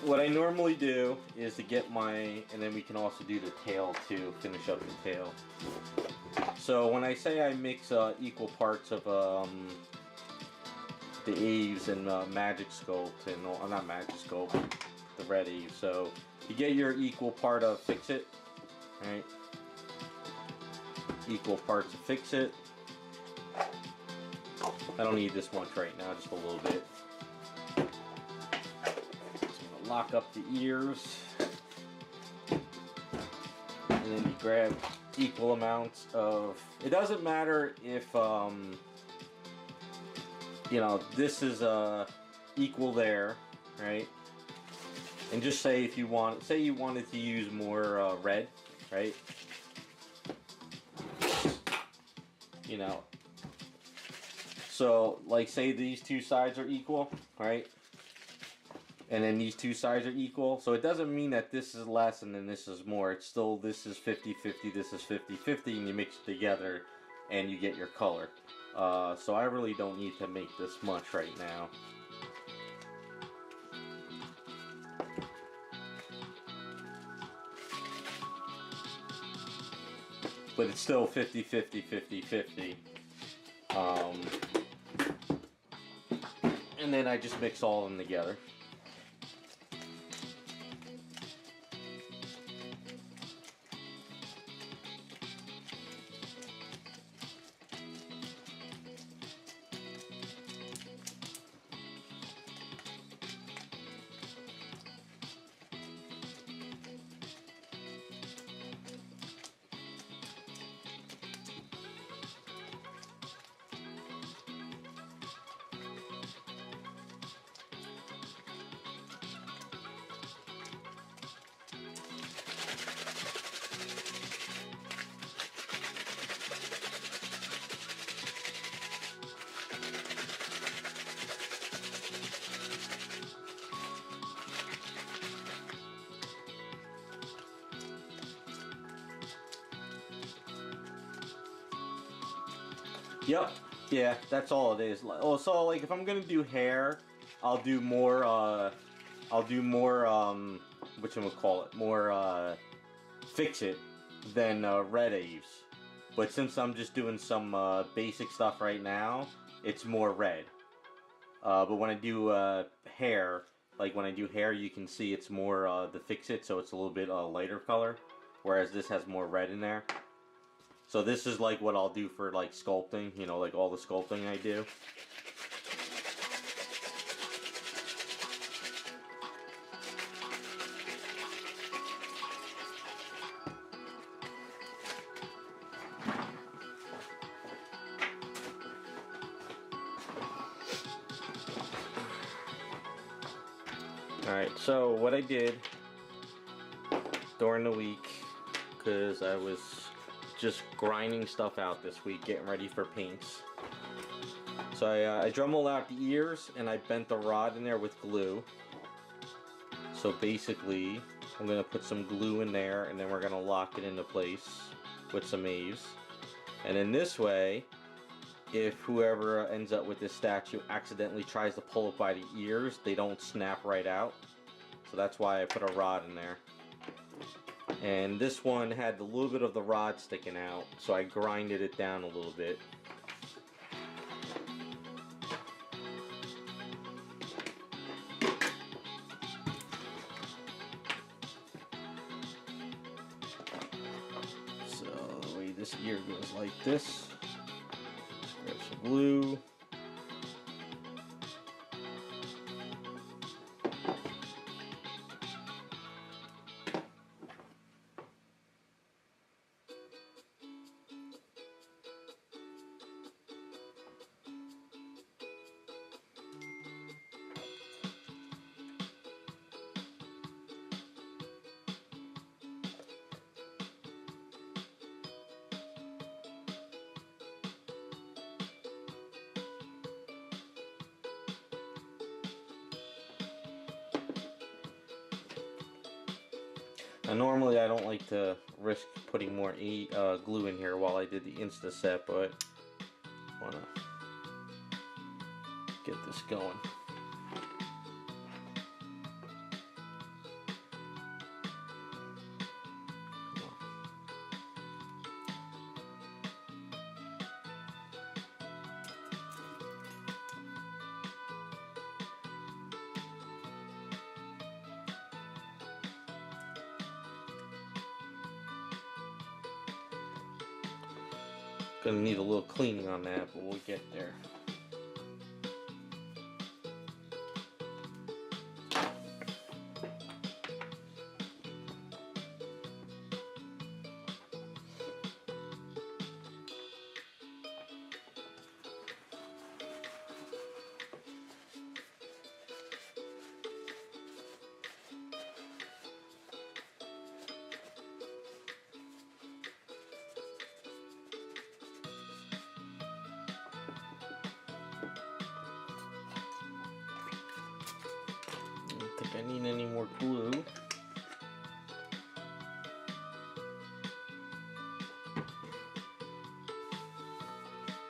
what I normally do is to get and then we can also do the tail too, finish up the tail. So when I say I mix equal parts of the Aves and Magic Sculpt, and not Magic Sculpt, the red Aves. So you get your equal part of Fix It, right? Equal parts of Fix It. I don't need this much right now, just a little bit. Lock up the ears, and then you grab equal amounts of, it doesn't matter if you know, this is equal there, right? And just say if you want, say you wanted to use more red, right? You know, so like say these two sides are equal, right? And then these two sides are equal. So it doesn't mean that this is less and then this is more. It's still, this is 50-50, this is 50-50, and you mix it together and you get your color. So I really don't need to make this much right now. But it's still 50-50, 50-50. And then I just mix all of them together. Yep. Yeah, that's all it is. Oh, so like if I'm gonna do hair, I'll do more. Whatchamacallit, more fix it than red Aves. But since I'm just doing some basic stuff right now, it's more red. But when I do hair, like when I do hair, you can see it's more the fix it, so it's a little bit lighter color. Whereas this has more red in there. So this is like what I'll do for like sculpting, you know, like all the sculpting I do. Alright, so what I did during the week, because I was just grinding stuff out this week, getting ready for paints. So I dremelled out the ears and I bent the rod in there with glue. So basically, I'm going to put some glue in there and then we're going to lock it into place with some Aves. And in this way, if whoever ends up with this statue accidentally tries to pull it by the ears, they don't snap right out. So that's why I put a rod in there. And this one had a little bit of the rod sticking out, so I grinded it down a little bit. So the way this ear goes like this. Grab some glue. Now, normally I don't like to risk putting more glue in here while I did the Insta set, but I want to get this going. Gonna need a little cleaning on that, but we'll get there. I don't think I need any more glue.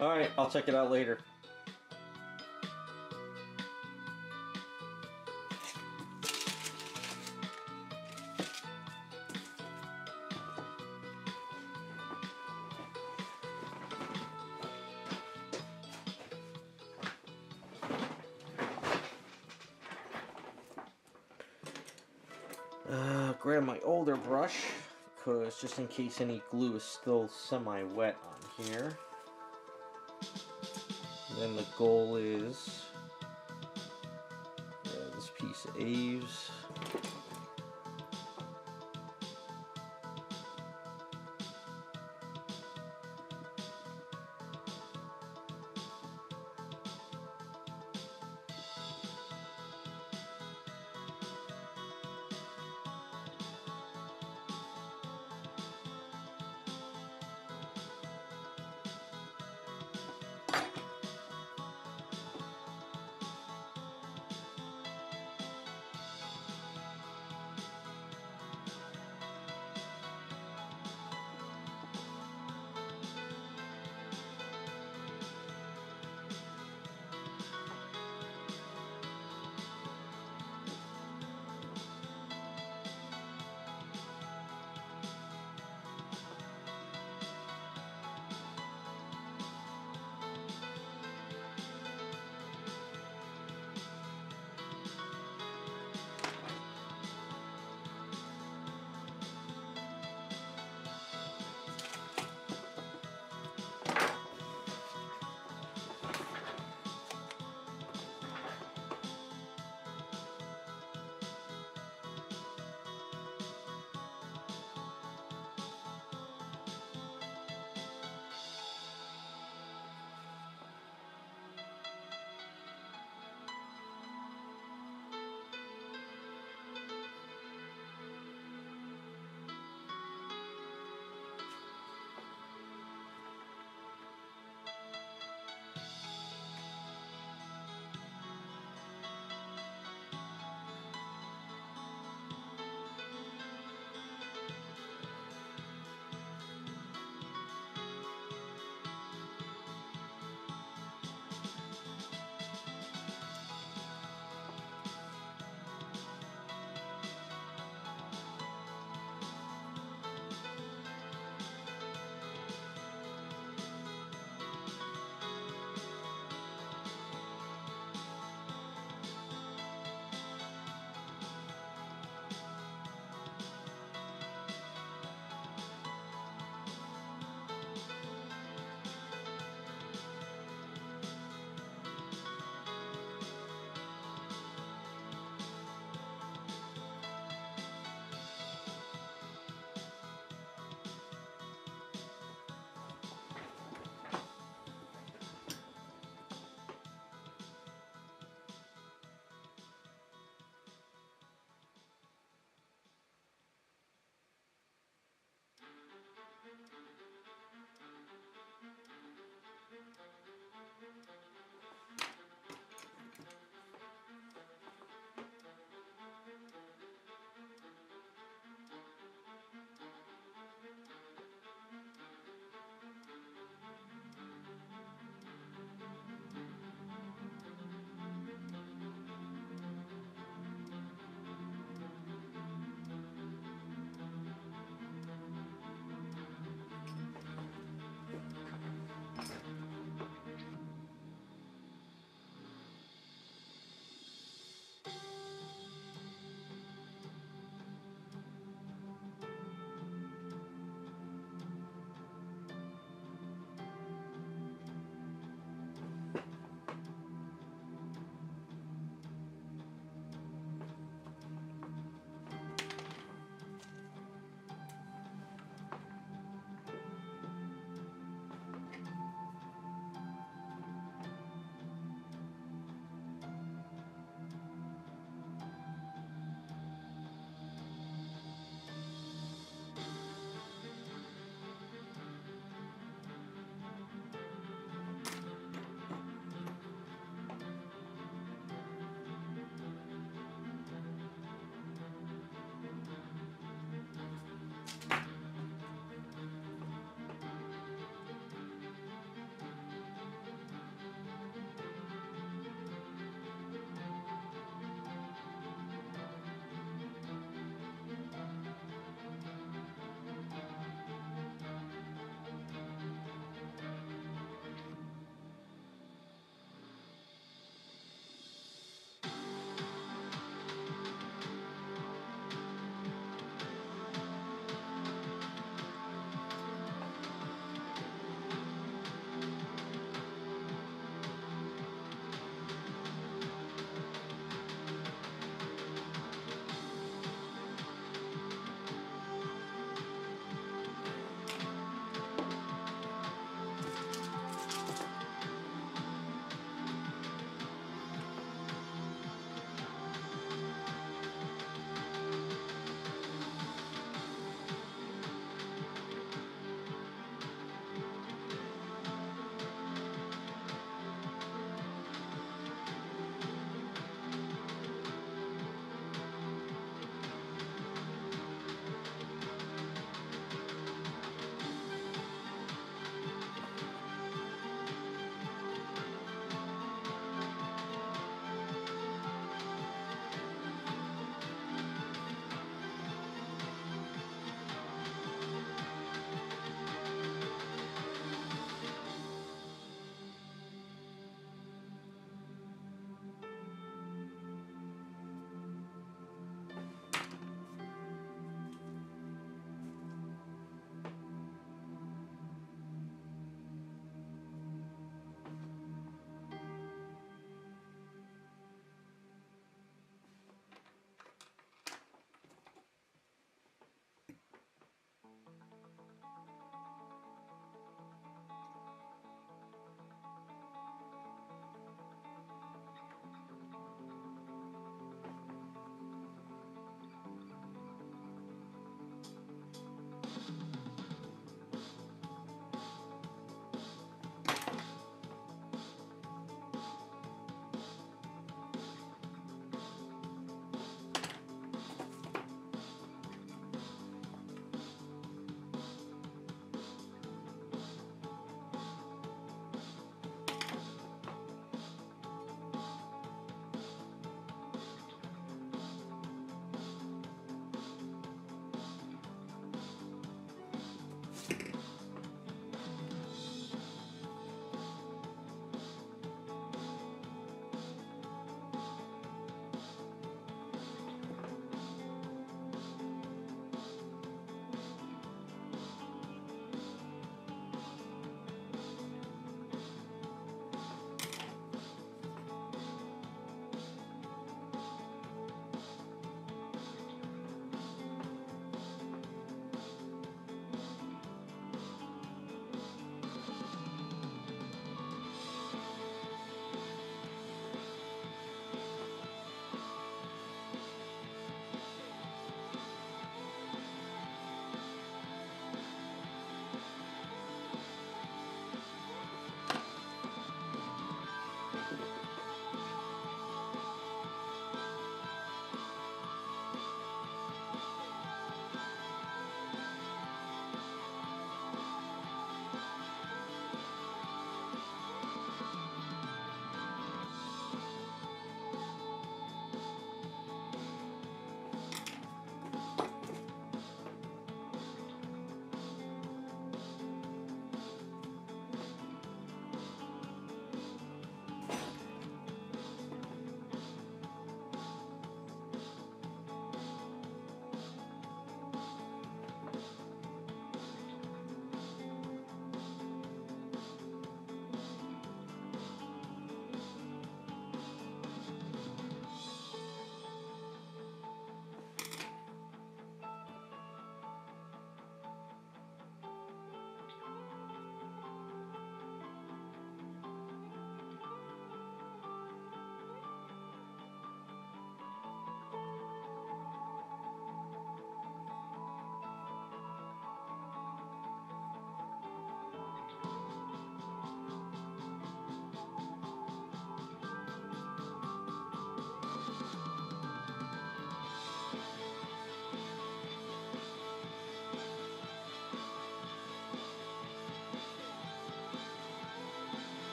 Alright, I'll check it out later. Grab my older brush, because just in case any glue is still semi-wet on here. And then the goal is this piece of Aves.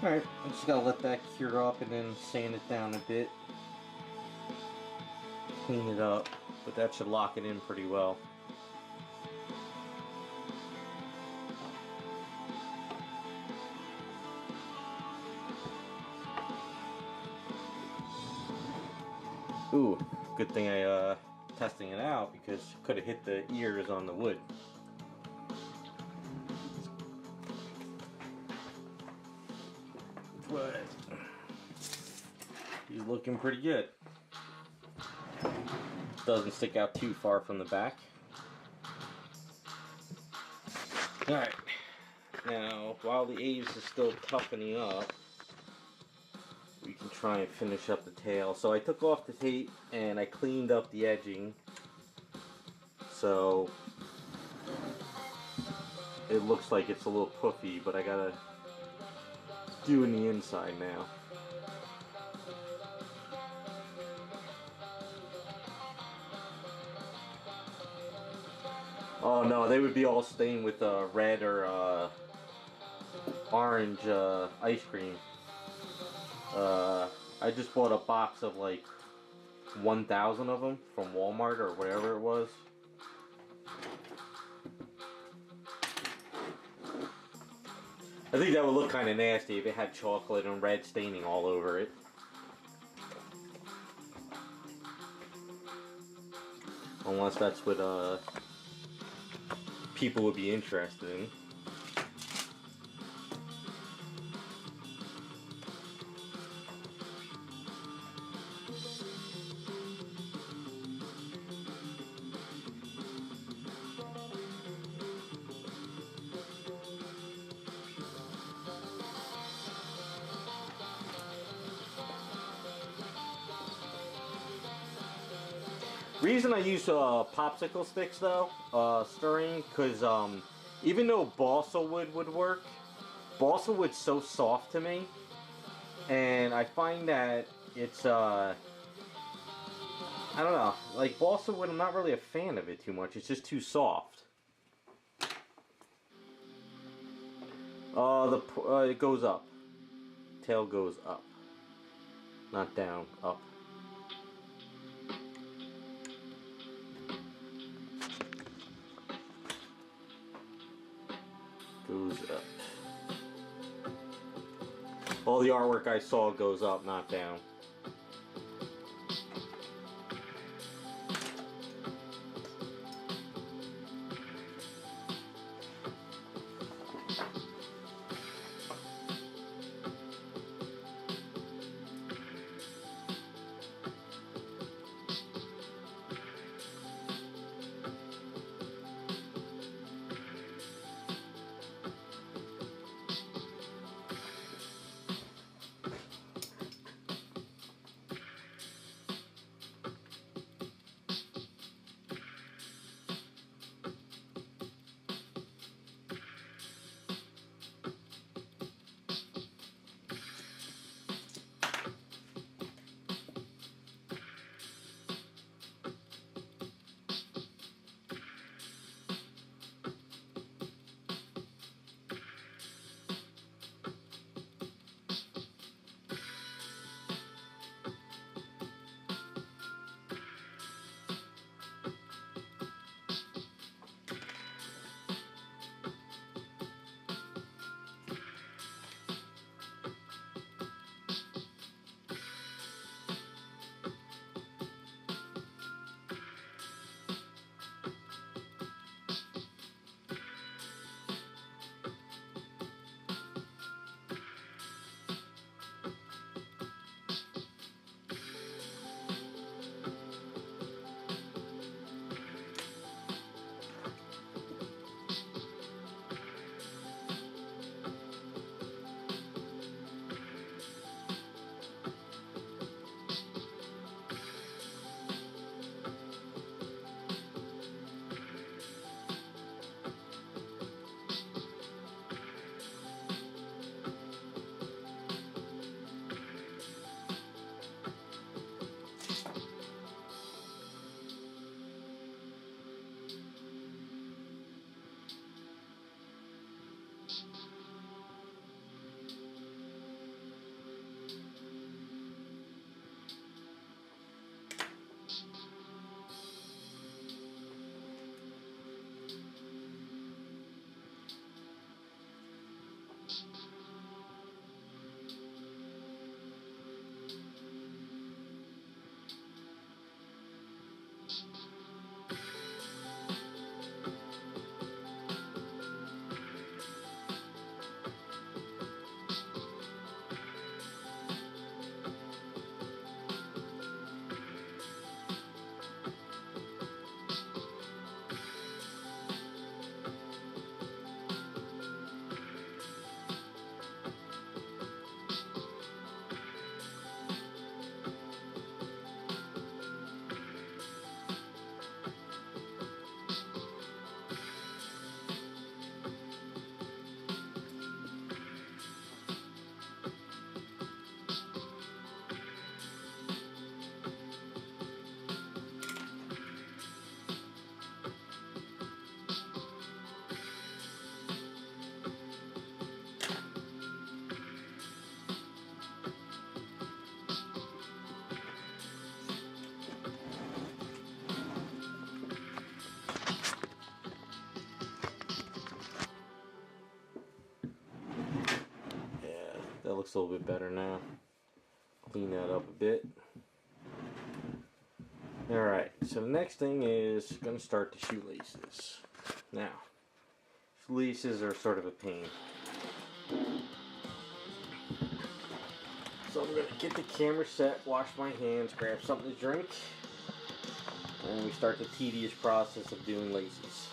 Alright, I'm just gotta let that cure up and then sand it down a bit. Clean it up, but that should lock it in pretty well. Ooh, good thing I testing it out because could have hit the ears on the wood. But he's looking pretty good. Doesn't stick out too far from the back. Alright, now while the Aves is still toughening up, we can try and finish up the tail. So I took off the tape and I cleaned up the edging, so it looks like it's a little puffy, but I gotta do in the inside now. Oh no, they would be all stained with red or orange ice cream. I just bought a box of like 1,000 of them from Walmart or whatever it was. I think that would look kind of nasty if it had chocolate and red staining all over it. Unless that's what people would be interested in. Reason I use popsicle sticks though, stirring, because even though balsa wood would work, balsa wood's so soft to me, and I find that it's I don't know, like balsa wood, I'm not really a fan of it too much. It's just too soft. It goes up. Tail goes up, not down, up. Goes up. All the artwork I saw goes up, not down. that looks a little bit better now. Clean that up a bit. Alright, so the next thing is going to start the shoelaces. Now, shoelaces are sort of a pain. So I'm going to get the camera set, wash my hands, grab something to drink, and we start the tedious process of doing laces.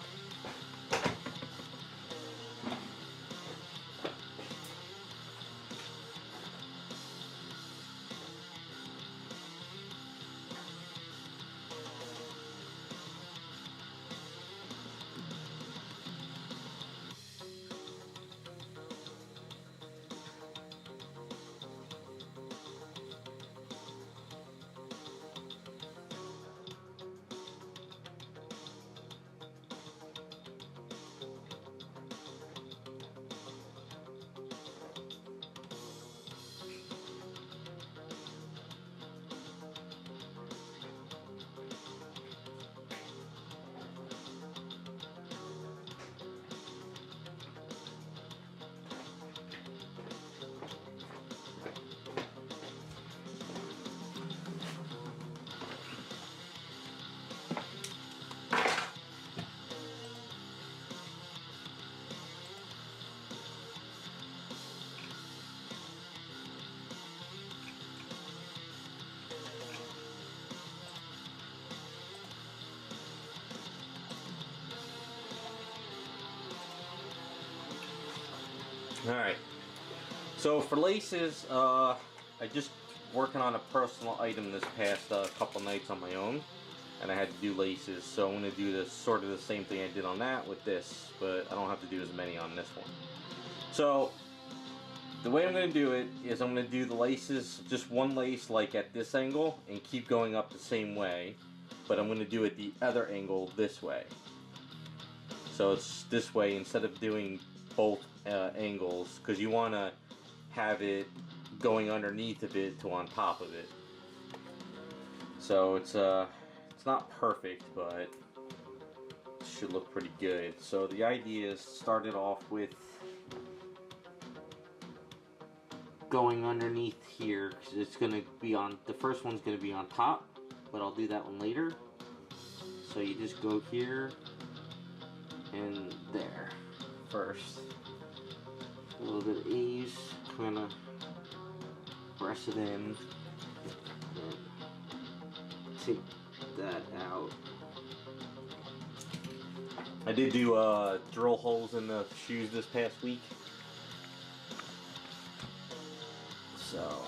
Alright, so for laces, I just working on a personal item this past couple nights on my own, and I had to do laces, so I'm going to do this sort of the same thing I did on that with this, but I don't have to do as many on this one. So the way I'm going to do it is I'm going to do the laces, just one lace like at this angle, and keep going up the same way, but I'm going to do it the other angle this way. So it's this way instead of doing both angles, because you want to have it going underneath of it to on top of it. So it's not perfect, but it should look pretty good. So the idea is start it off with going underneath here, because it's going to be on, the first one's going to be on top, but I'll do that one later. So you just go here and there first. A little bit of ease, kind of press it in, and take that out. I did do drill holes in the shoes this past week, so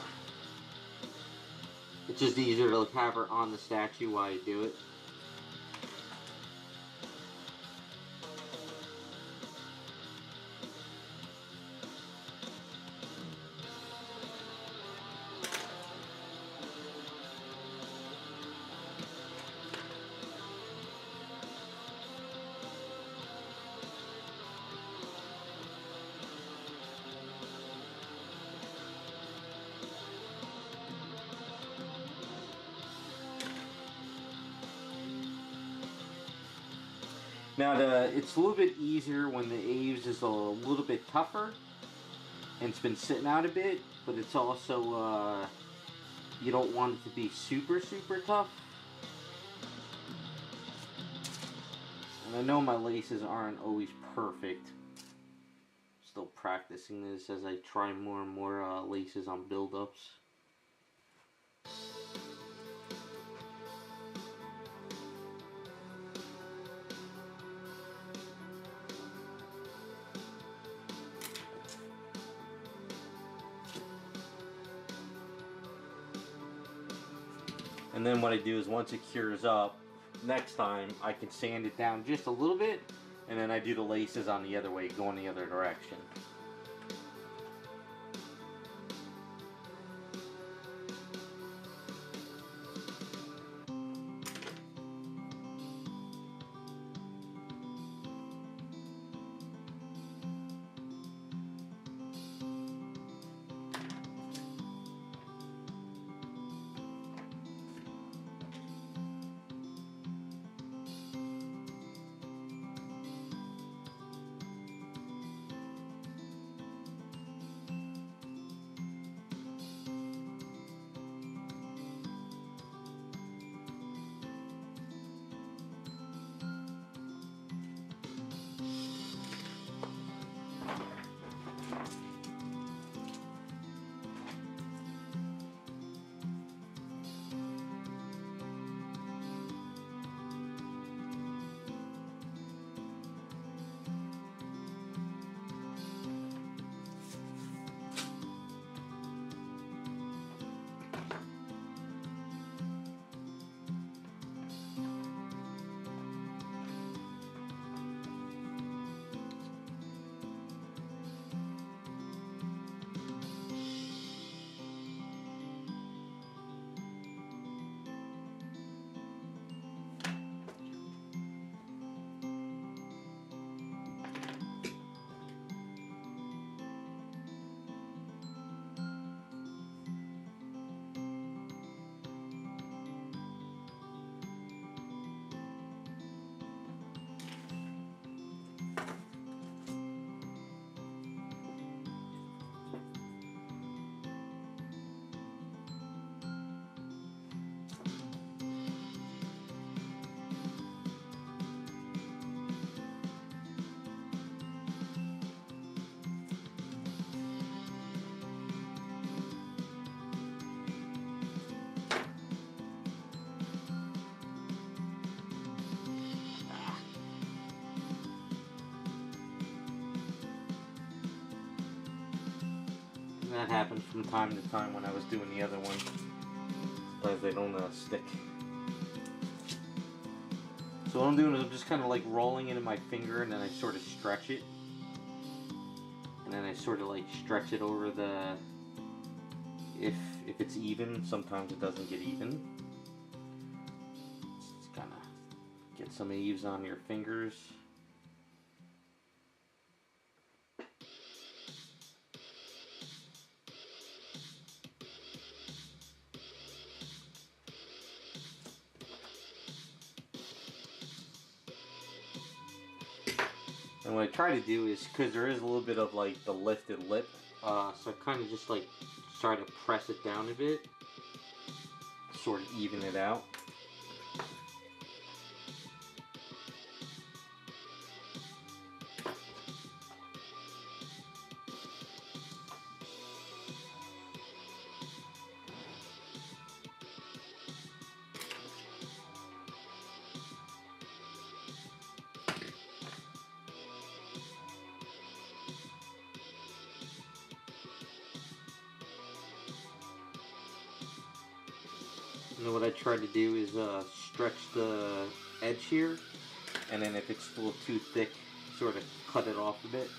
it's just easier to have her on the statue while you do it. Now it's a little bit easier when the Aves is a little bit tougher and it's been sitting out a bit, but it's also, you don't want it to be super tough. And I know my laces aren't always perfect. Still practicing this as I try more and more laces on build-ups. And then what I do is once it cures up, next time I can sand it down just a little bit, and then I do the laces on the other way, going the other direction. that happens from time to time when I was doing the other one. Sometimes they don't stick. So what I'm doing is I'm just kind of like rolling it in my finger, and then I sort of stretch it. And then I sort of like stretch it over the... If it's even, sometimes it doesn't get even. Just kind of get some eaves on your fingers. And what I try to do is, because there is a little bit of like the lifted lip, so I kind of just like try to press it down a bit, sort of even it out. And then what I try to do is stretch the edge here, and then if it's still too thick, sort of cut it off a bit.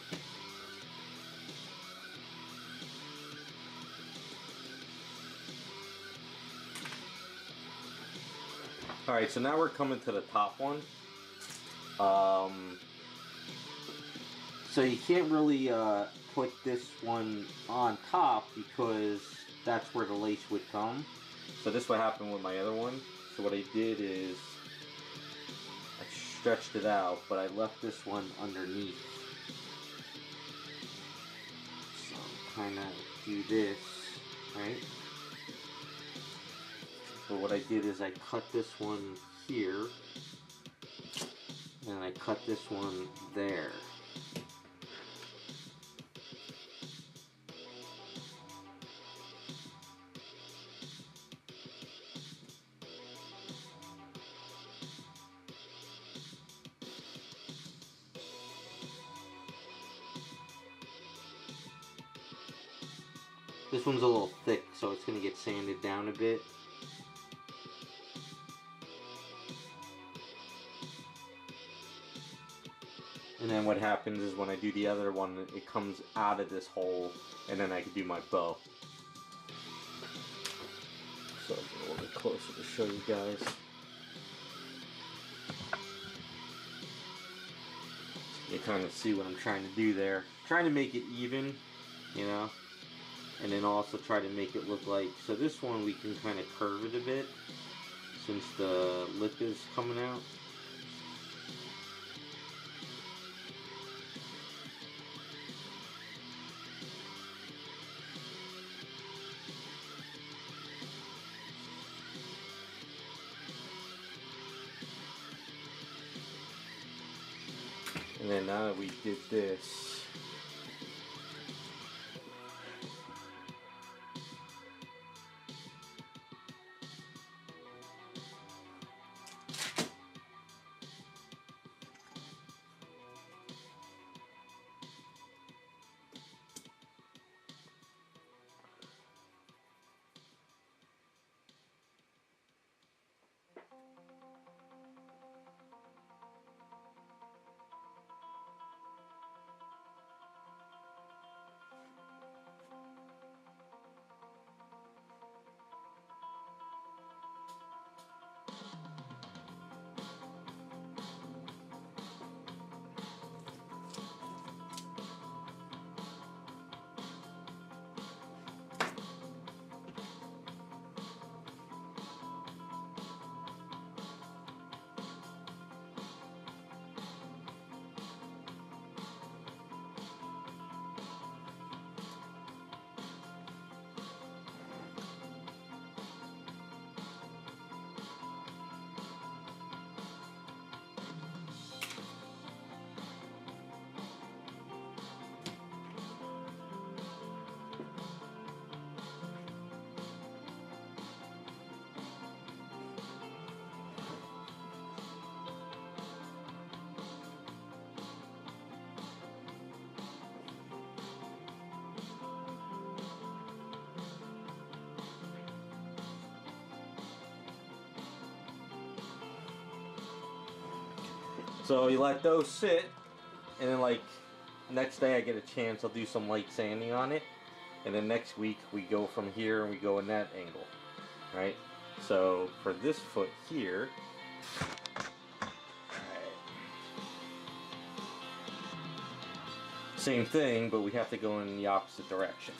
Alright, so now we're coming to the top one. So you can't really put this one on top because that's where the lace would come. So this is what happened with my other one. So what I did is I stretched it out, but I left this one underneath. So kind of do this, right? So what I did is I cut this one here, and I cut this one there. This one's a little thick, so it's going to get sanded down a bit. And then what happens is when I do the other one, it comes out of this hole, and then I can do my bow. So I'll get a little bit closer to show you guys. You kind of see what I'm trying to do there. Trying to make it even, you know, and then also try to make it look like, so this one we can kind of curve it a bit since the lip is coming out. And then now that we did this, So you let those sit, and then like next day I get a chance, I'll do some light sanding on it, and then next week we go from here and we go in that angle, right? So for this foot here, same thing, but we have to go in the opposite direction.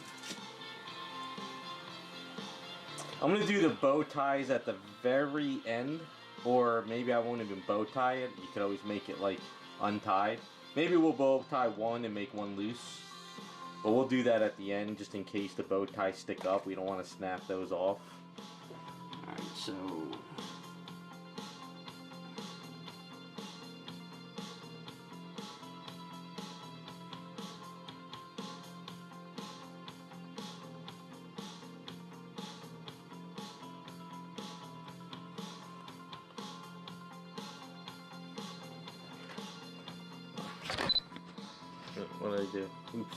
I'm gonna do the bow ties at the very end, or maybe I won't even bow tie it. You could always make it like untied. Maybe we'll bow tie one and make one loose, but we'll do that at the end just in case the bow ties stick up. We don't want to snap those off. Alright, so what did I do? Oops.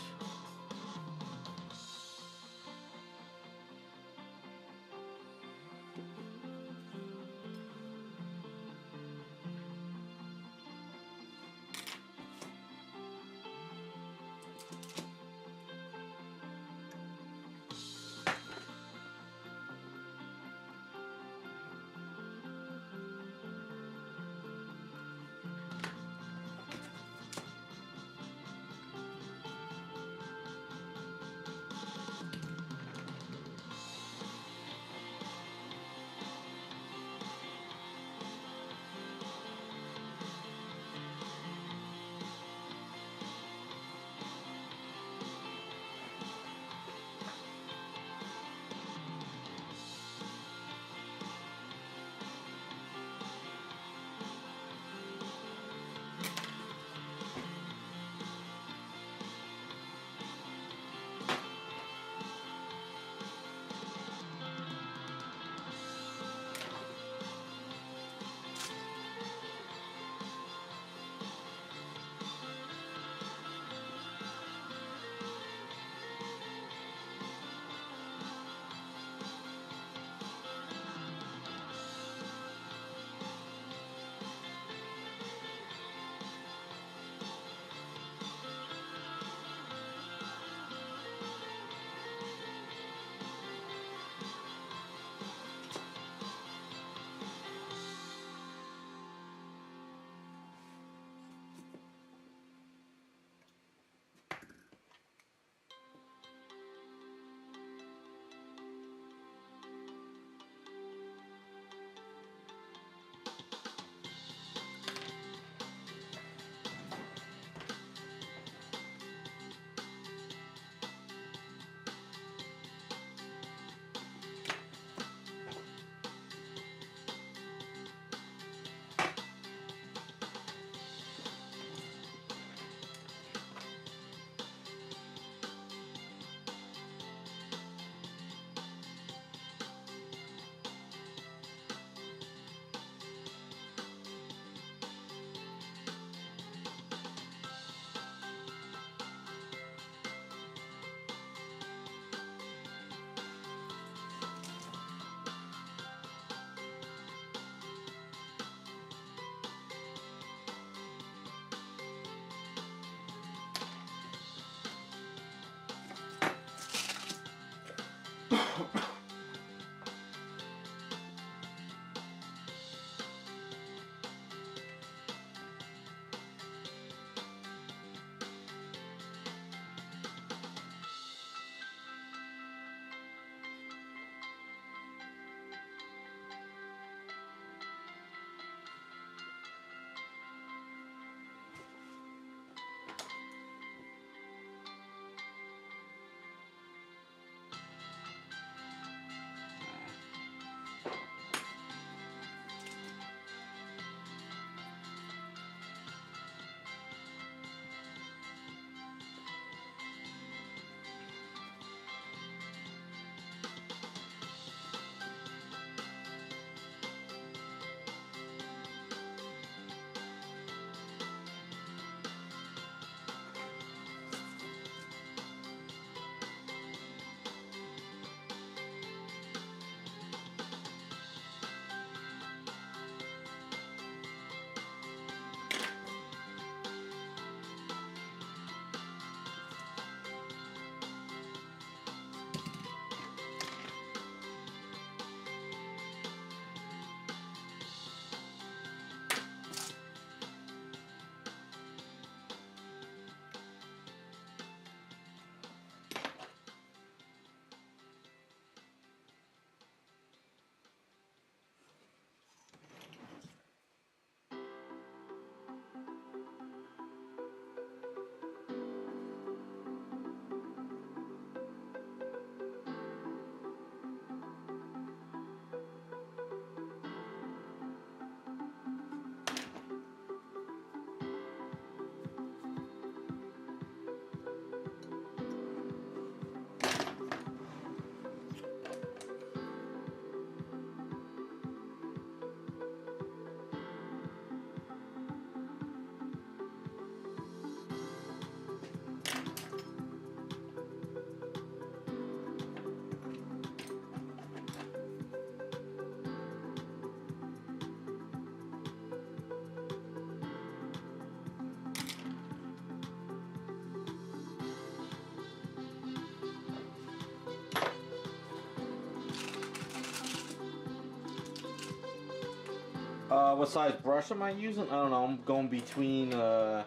What size brush am I using? I don't know. I'm going between this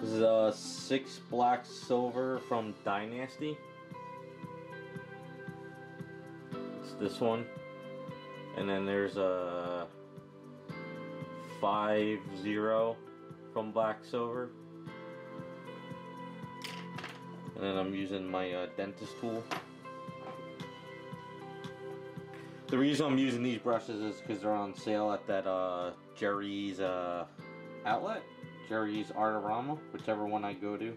is 6 black silver from Dynasty. It's this one, and then there's a 5-0 from black silver, and then I'm using my dentist tool. The reason I'm using these brushes is because they're on sale at that Jerry's outlet, Jerry's Artorama, whichever one I go to.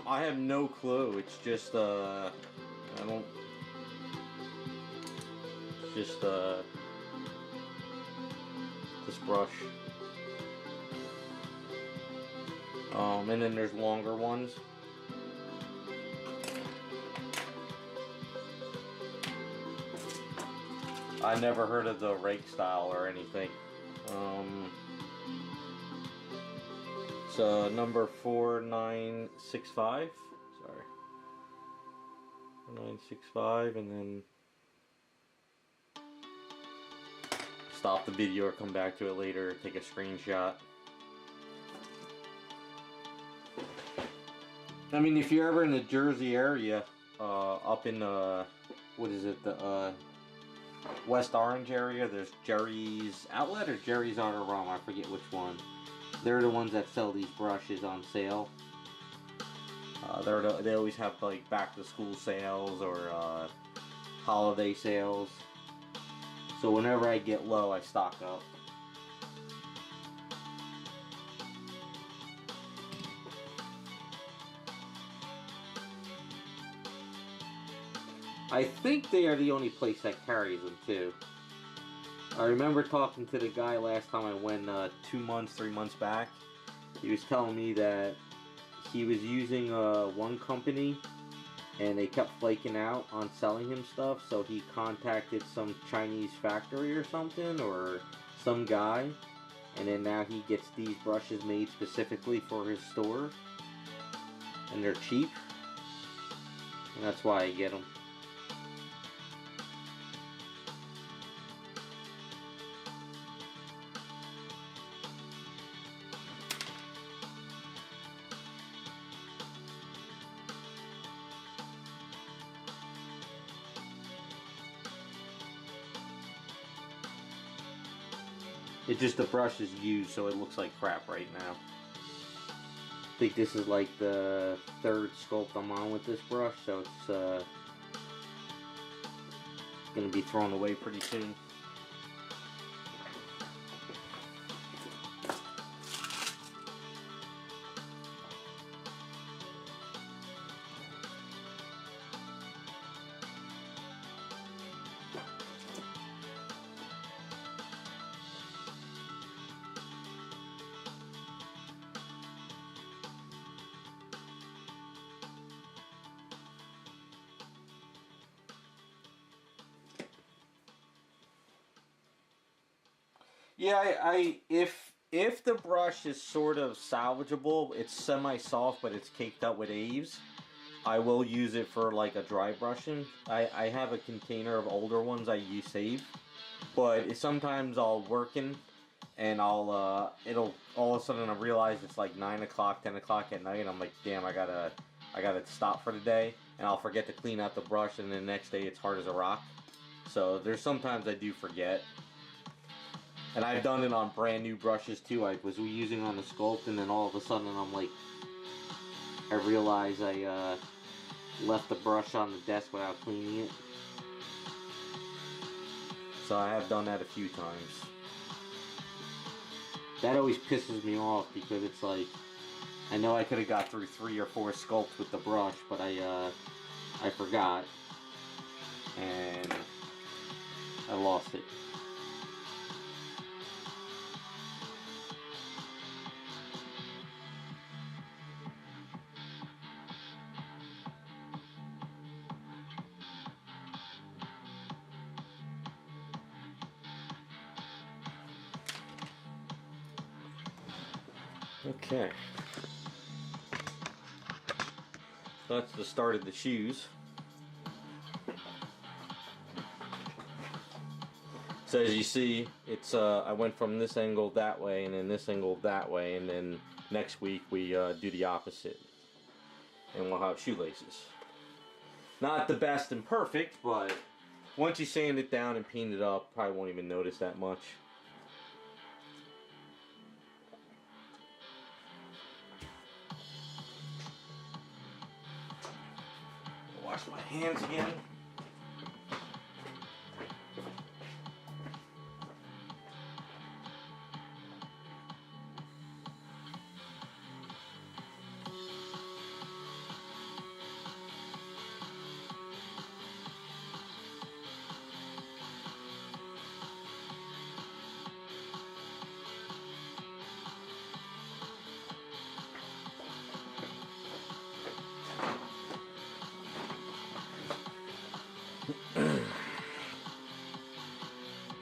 I have no clue. It's just I don't. It's just this brush. And then there's longer ones. I never heard of the rake style or anything. It's number 4965. Sorry. 4965, and then stop the video or come back to it later, take a screenshot. I mean, if you're ever in the Jersey area, up in what is it, the West Orange area, there's Jerry's Outlet or Jerry's Artorama, I forget which one. They're the ones that sell these brushes on sale. They always have like back to school sales or holiday sales. So whenever I get low, I stock up. I think they are the only place that carries them too. I remember talking to the guy last time I went 2 months, 3 months back. He was telling me that he was using one company and they kept flaking out on selling him stuff, so he contacted some Chinese factory or something, or some guy, and then now he gets these brushes made specifically for his store, and they're cheap, and that's why I get them. It's just the brush is used, so it looks like crap right now. I think this is like the 3rd sculpt I'm on with this brush, so it's gonna be thrown away pretty soon. Yeah, if the brush is sort of salvageable, it's semi-soft, but it's caked up with Aves, I will use it for like a dry brushing. I have a container of older ones I use save, but sometimes I'll working and it'll all of a sudden I realize it's like 9 o'clock, 10 o'clock at night, and I'm like, damn, I gotta stop for the day, and I'll forget to clean out the brush, and then the next day it's hard as a rock. So there's sometimes I do forget. And I've done it on brand new brushes too. I was using on the Sculpt, and then all of a sudden I'm like, I realize I left the brush on the desk without cleaning it. So I have done that a few times. That always pisses me off because it's like, I know I could have got through 3 or 4 sculpts with the brush, but I forgot, and I lost it. Okay. So that's the start of the shoes. So as you see, it's I went from this angle that way and then this angle that way, and then next week we do the opposite. And we'll have shoelaces. Not the best and perfect, but once you sand it down and paint it up, probably won't even notice that much. Wash my hands again.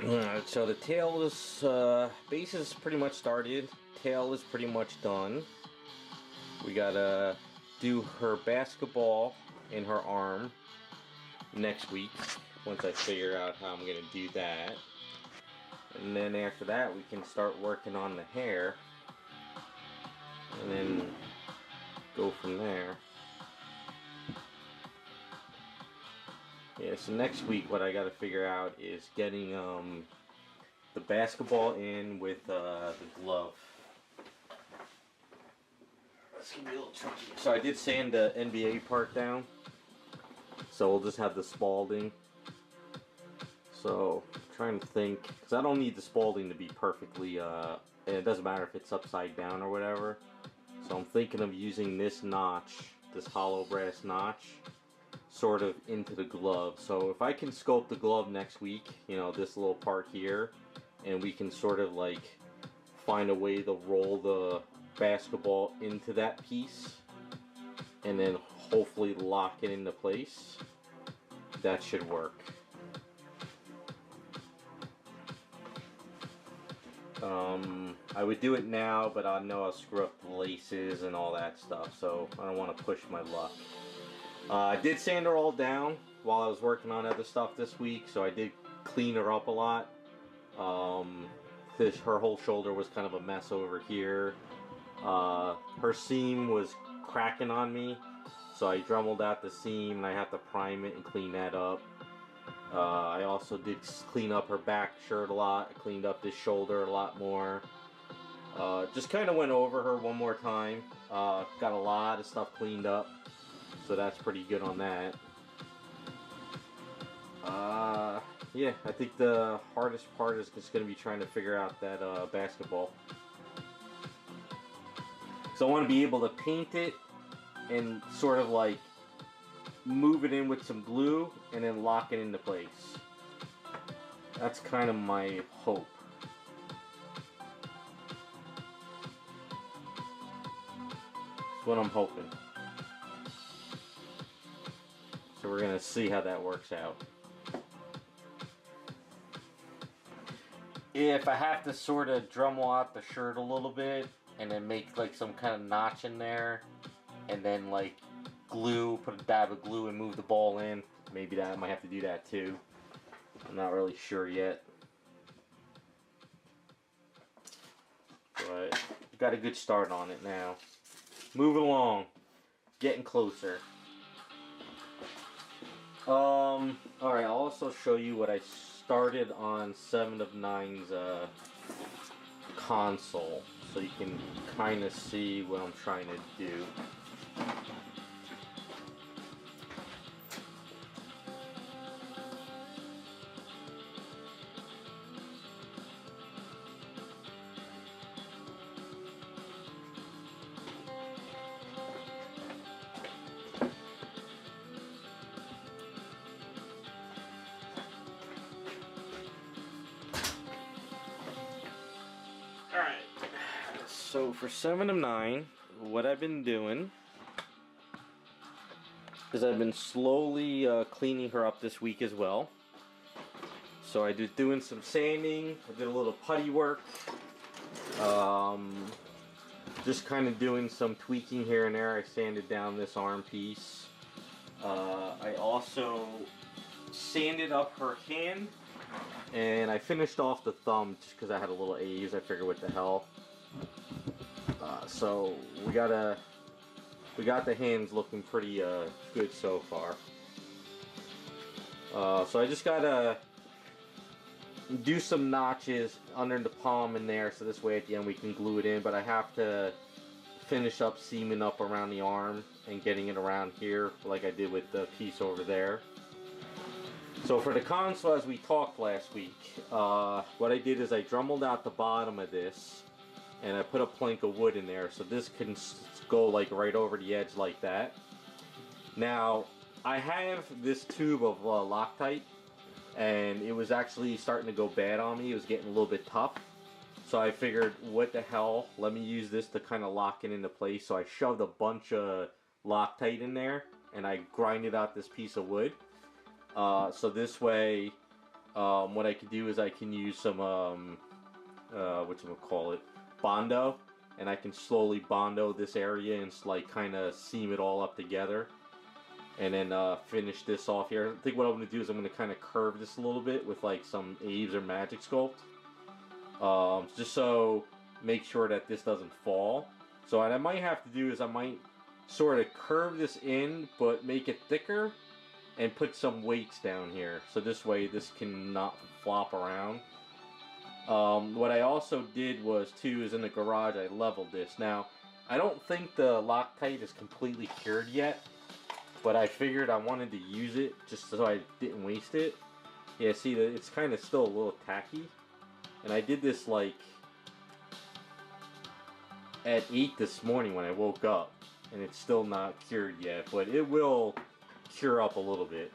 Alright, so the tail is, base is pretty much started, tail is pretty much done. We gotta do her basketball in her arm next week, once I figure out how I'm gonna do that. And then after that we can start working on the hair, and then go from there. Yeah, so next week what I gotta figure out is getting the basketball in with the glove. That's gonna be a little tricky. So I did sand the NBA part down, so we'll just have the Spalding. So I'm trying to think, because I don't need the Spalding to be perfectly, and it doesn't matter if it's upside down or whatever. So I'm thinking of using this notch, this hollow brass notch, sort of into the glove. So if I can sculpt the glove next week, you know, this little part here, and we can sort of like find a way to roll the basketball into that piece and then hopefully lock it into place, that should work. I would do it now, but I know I'll screw up the laces and all that stuff, so I don't want to push my luck. I did sand her all down while I was working on other stuff this week, so I did clean her up a lot. Her whole shoulder was kind of a mess over here. Her seam was cracking on me, so I dremelled out the seam, and I have to prime it and clean that up. I also did clean up her back shirt a lot. I cleaned up this shoulder a lot more. Just kind of went over her one more time. Got a lot of stuff cleaned up, so that's pretty good on that. Yeah, I think the hardest part is just going to be trying to figure out that basketball. So I want to be able to paint it and sort of like move it in with some glue and then lock it into place. That's kind of my hope. That's what I'm hoping. So we're going to see how that works out. if I have to sort of Dremel out the shirt a little bit and then make like some kind of notch in there and then like glue, put a dab of glue and move the ball in, maybe that I might have to do that too. I'm not really sure yet. But got a good start on it now. Moving along. Getting closer. Alright, I'll also show you what I started on 7 of 9's console, so you can kind of see what I'm trying to do. Alright, so for 7 of 9, what I've been doing is I've been slowly cleaning her up this week as well. So I did doing some sanding, I did a little putty work, just kind of doing some tweaking here and there. I sanded down this arm piece. I also sanded up her hand. And I finished off the thumb just because I had a little A's. I figured, what the hell. So we got the hands looking pretty good so far. So I just gotta do some notches under the palm in there, so this way at the end we can glue it in. But I have to finish up seaming up around the arm and getting it around here, like I did with the piece over there. So for the console, as we talked last week, what I did is I Dremeled out the bottom of this, and I put a plank of wood in there, so this can go like right over the edge like that. Now, I have this tube of Loctite, and it was actually starting to go bad on me. It was getting a little bit tough. So I figured, what the hell, let me use this to kind of lock it into place. So I shoved a bunch of Loctite in there, and I grinded out this piece of wood. So this way, what I can do is I can use some, whatchamacallit, Bondo, and I can slowly Bondo this area and like kind of seam it all up together, and then finish this off here. I think what I'm going to do is I'm going to kind of curve this a little bit with like some Aves or Magic Sculpt, just so make sure that this doesn't fall. So what I might have to do is I might sort of curve this in, but make it thicker, and put some weights down here, so this way this can not flop around. What I also did was too, is in the garage I leveled this. Now I don't think the Loctite is completely cured yet, but I figured I wanted to use it just so I didn't waste it. Yeah, see, it's kind of still a little tacky, and I did this like at 8 this morning when I woke up, and it's still not cured yet, but it will cure up a little bit.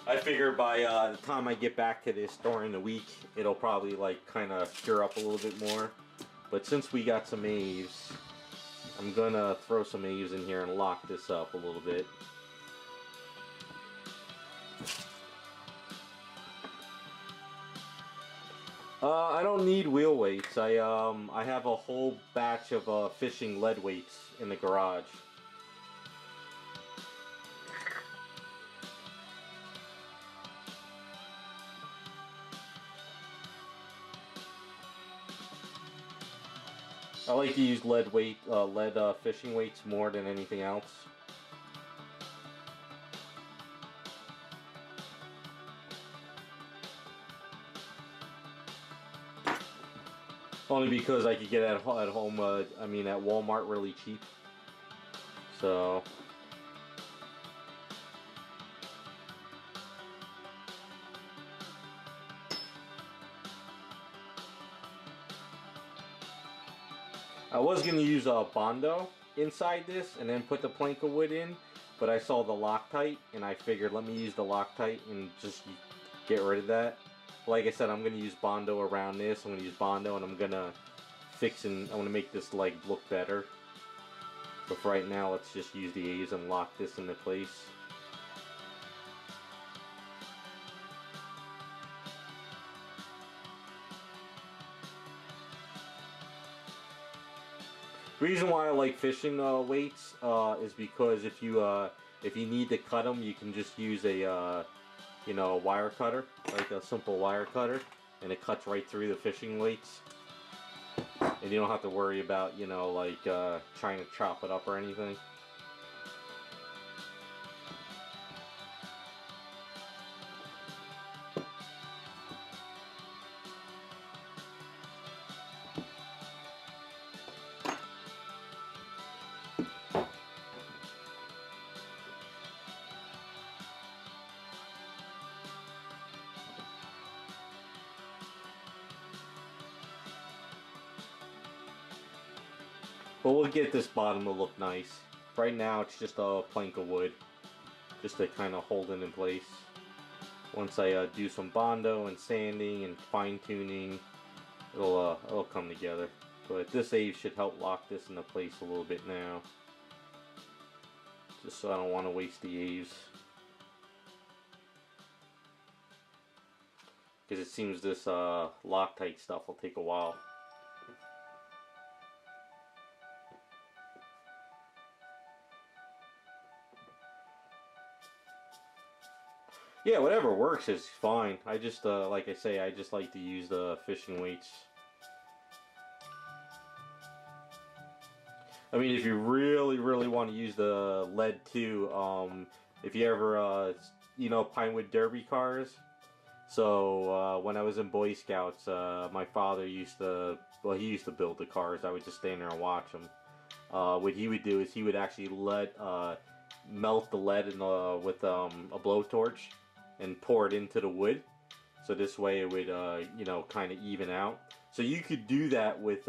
I figure by the time I get back to this during the week, it'll probably like kind of cure up a little bit more. But since we got some Aves, I'm gonna throw some Aves in here and lock this up a little bit. I don't need wheel weights. I have a whole batch of fishing lead weights in the garage. I like to use lead fishing weights more than anything else. Only because I could get at home, I mean at Walmart really cheap. So I was going to use a Bondo inside this and then put the plank of wood in, but I saw the Loctite and I figured let me use the Loctite and just get rid of that. Like I said, I'm going to use Bondo around this. I'm going to use Bondo and I'm going to I'm going to make this leg look better. But for right now, let's just use the A's and lock this into place. Reason why I like fishing weights is because if you need to cut them, you can just use a you know, a wire cutter, like a simple wire cutter, and it cuts right through the fishing weights. And you don't have to worry about, you know, like trying to chop it up or anything. But we'll get this bottom to look nice. Right now it's just a plank of wood, just to kind of hold it in place. Once I do some Bondo and sanding and fine tuning, it'll come together. But this Ave should help lock this into place a little bit now. Just so I don't want to waste the Aves. Because it seems this Loctite stuff will take a while. Yeah, whatever works is fine. I just, like I say, I just like to use the fishing weights. I mean, if you really, really want to use the lead too, if you ever, you know, Pinewood Derby cars. So, when I was in Boy Scouts, my father used to, well, he used to build the cars. I would just stand there and watch him. What he would do is he would actually melt the lead in, with a blowtorch and pour it into the wood, so this way it would you know, kind of even out. So you could do that with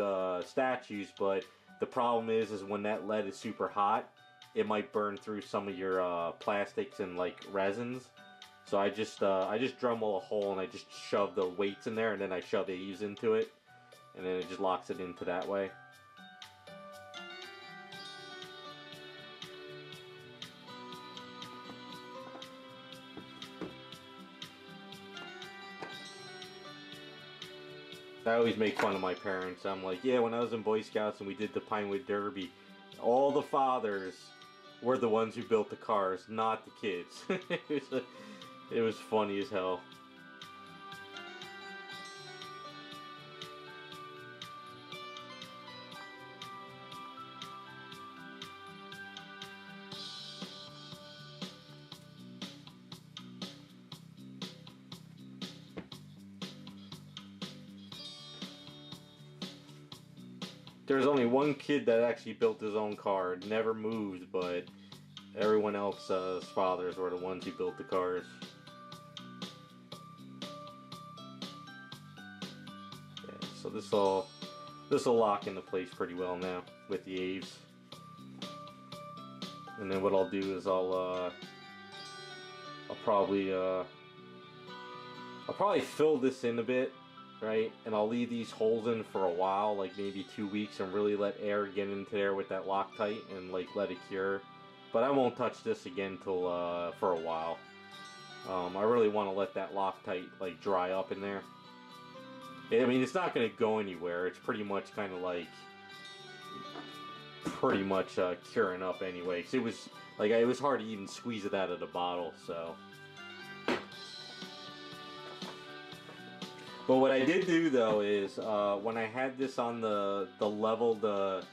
statues, but the problem is when that lead is super hot, it might burn through some of your plastics and like resins. So I just Dremel a hole and I just shove the weights in there, and then I shove the eaves into it, and then it just locks it into that way. I always make fun of my parents. I'm like, yeah, when I was in Boy Scouts and we did the Pinewood Derby, all the fathers were the ones who built the cars, not the kids. It was funny as hell. There's only one kid that actually built his own car. It never moved, but everyone else's fathers were the ones who built the cars. Yeah, so this will lock into place pretty well now with the Aves. And then what I'll do is I'll probably fill this in a bit. Right, and I'll leave these holes in for a while, like maybe 2 weeks, and really let air get into there with that Loctite and like let it cure. But I won't touch this again till for a while. I really want to let that Loctite like dry up in there. I mean, it's not going to go anywhere. It's pretty much kind of like curing up anyway. 'Cause it was like it was hard to even squeeze it out of the bottle, so. But what I did do though is when I had this on the leveled the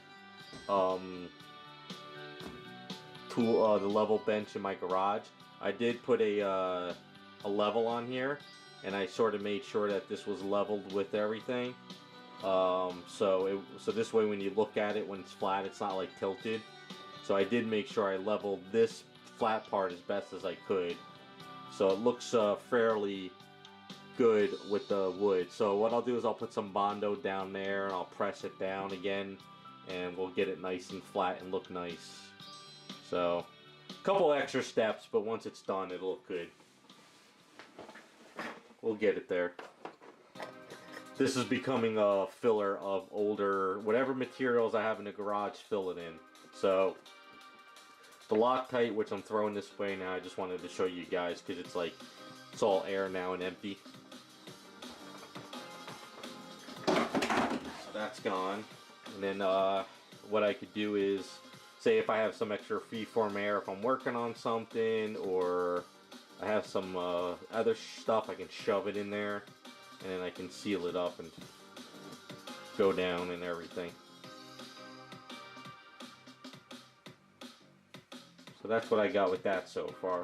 level bench in my garage, I did put a level on here, and I sort of made sure that this was leveled with everything. So this way when you look at it when it's flat, it's not like tilted. So I did make sure I leveled this flat part as best as I could. So it looks fairly good with the wood. So what I'll do is I'll put some Bondo down there and I'll press it down again, and we'll get it nice and flat and look nice. So a couple extra steps, but once it's done it'll look good. We'll get it there. This is becoming a filler of older, whatever materials I have in the garage, fill it in. So the Loctite, which I'm throwing this way now, I just wanted to show you guys because it's like it's all air now and empty. So that's gone. And then what I could do is, say if I have some extra freeform air if I'm working on something, or I have some other stuff, I can shove it in there, and then I can seal it up and go down and everything. So that's what I got with that so far.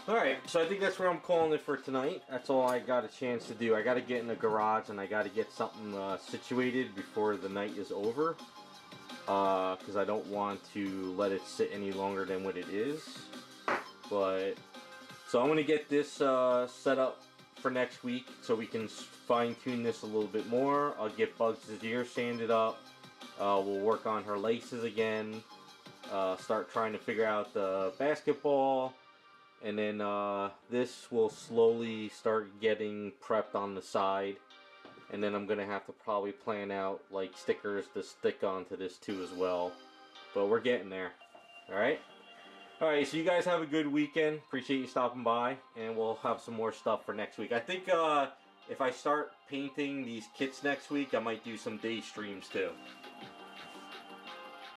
Alright, so I think that's where I'm calling it for tonight. That's all I got a chance to do. I got to get in the garage and I got to get something situated before the night is over. Because I don't want to let it sit any longer than what it is. But, so I'm going to get this set up for next week so we can fine tune this a little bit more. I'll get Bugs' ear sanded up. We'll work on her laces again. Start trying to figure out the basketball. And then this will slowly start getting prepped on the side. And then I'm going to have to probably plan out like stickers to stick onto this too as well. But we're getting there. Alright? Alright, so you guys have a good weekend. Appreciate you stopping by. And we'll have some more stuff for next week. I think if I start painting these kits next week, I might do some day streams too.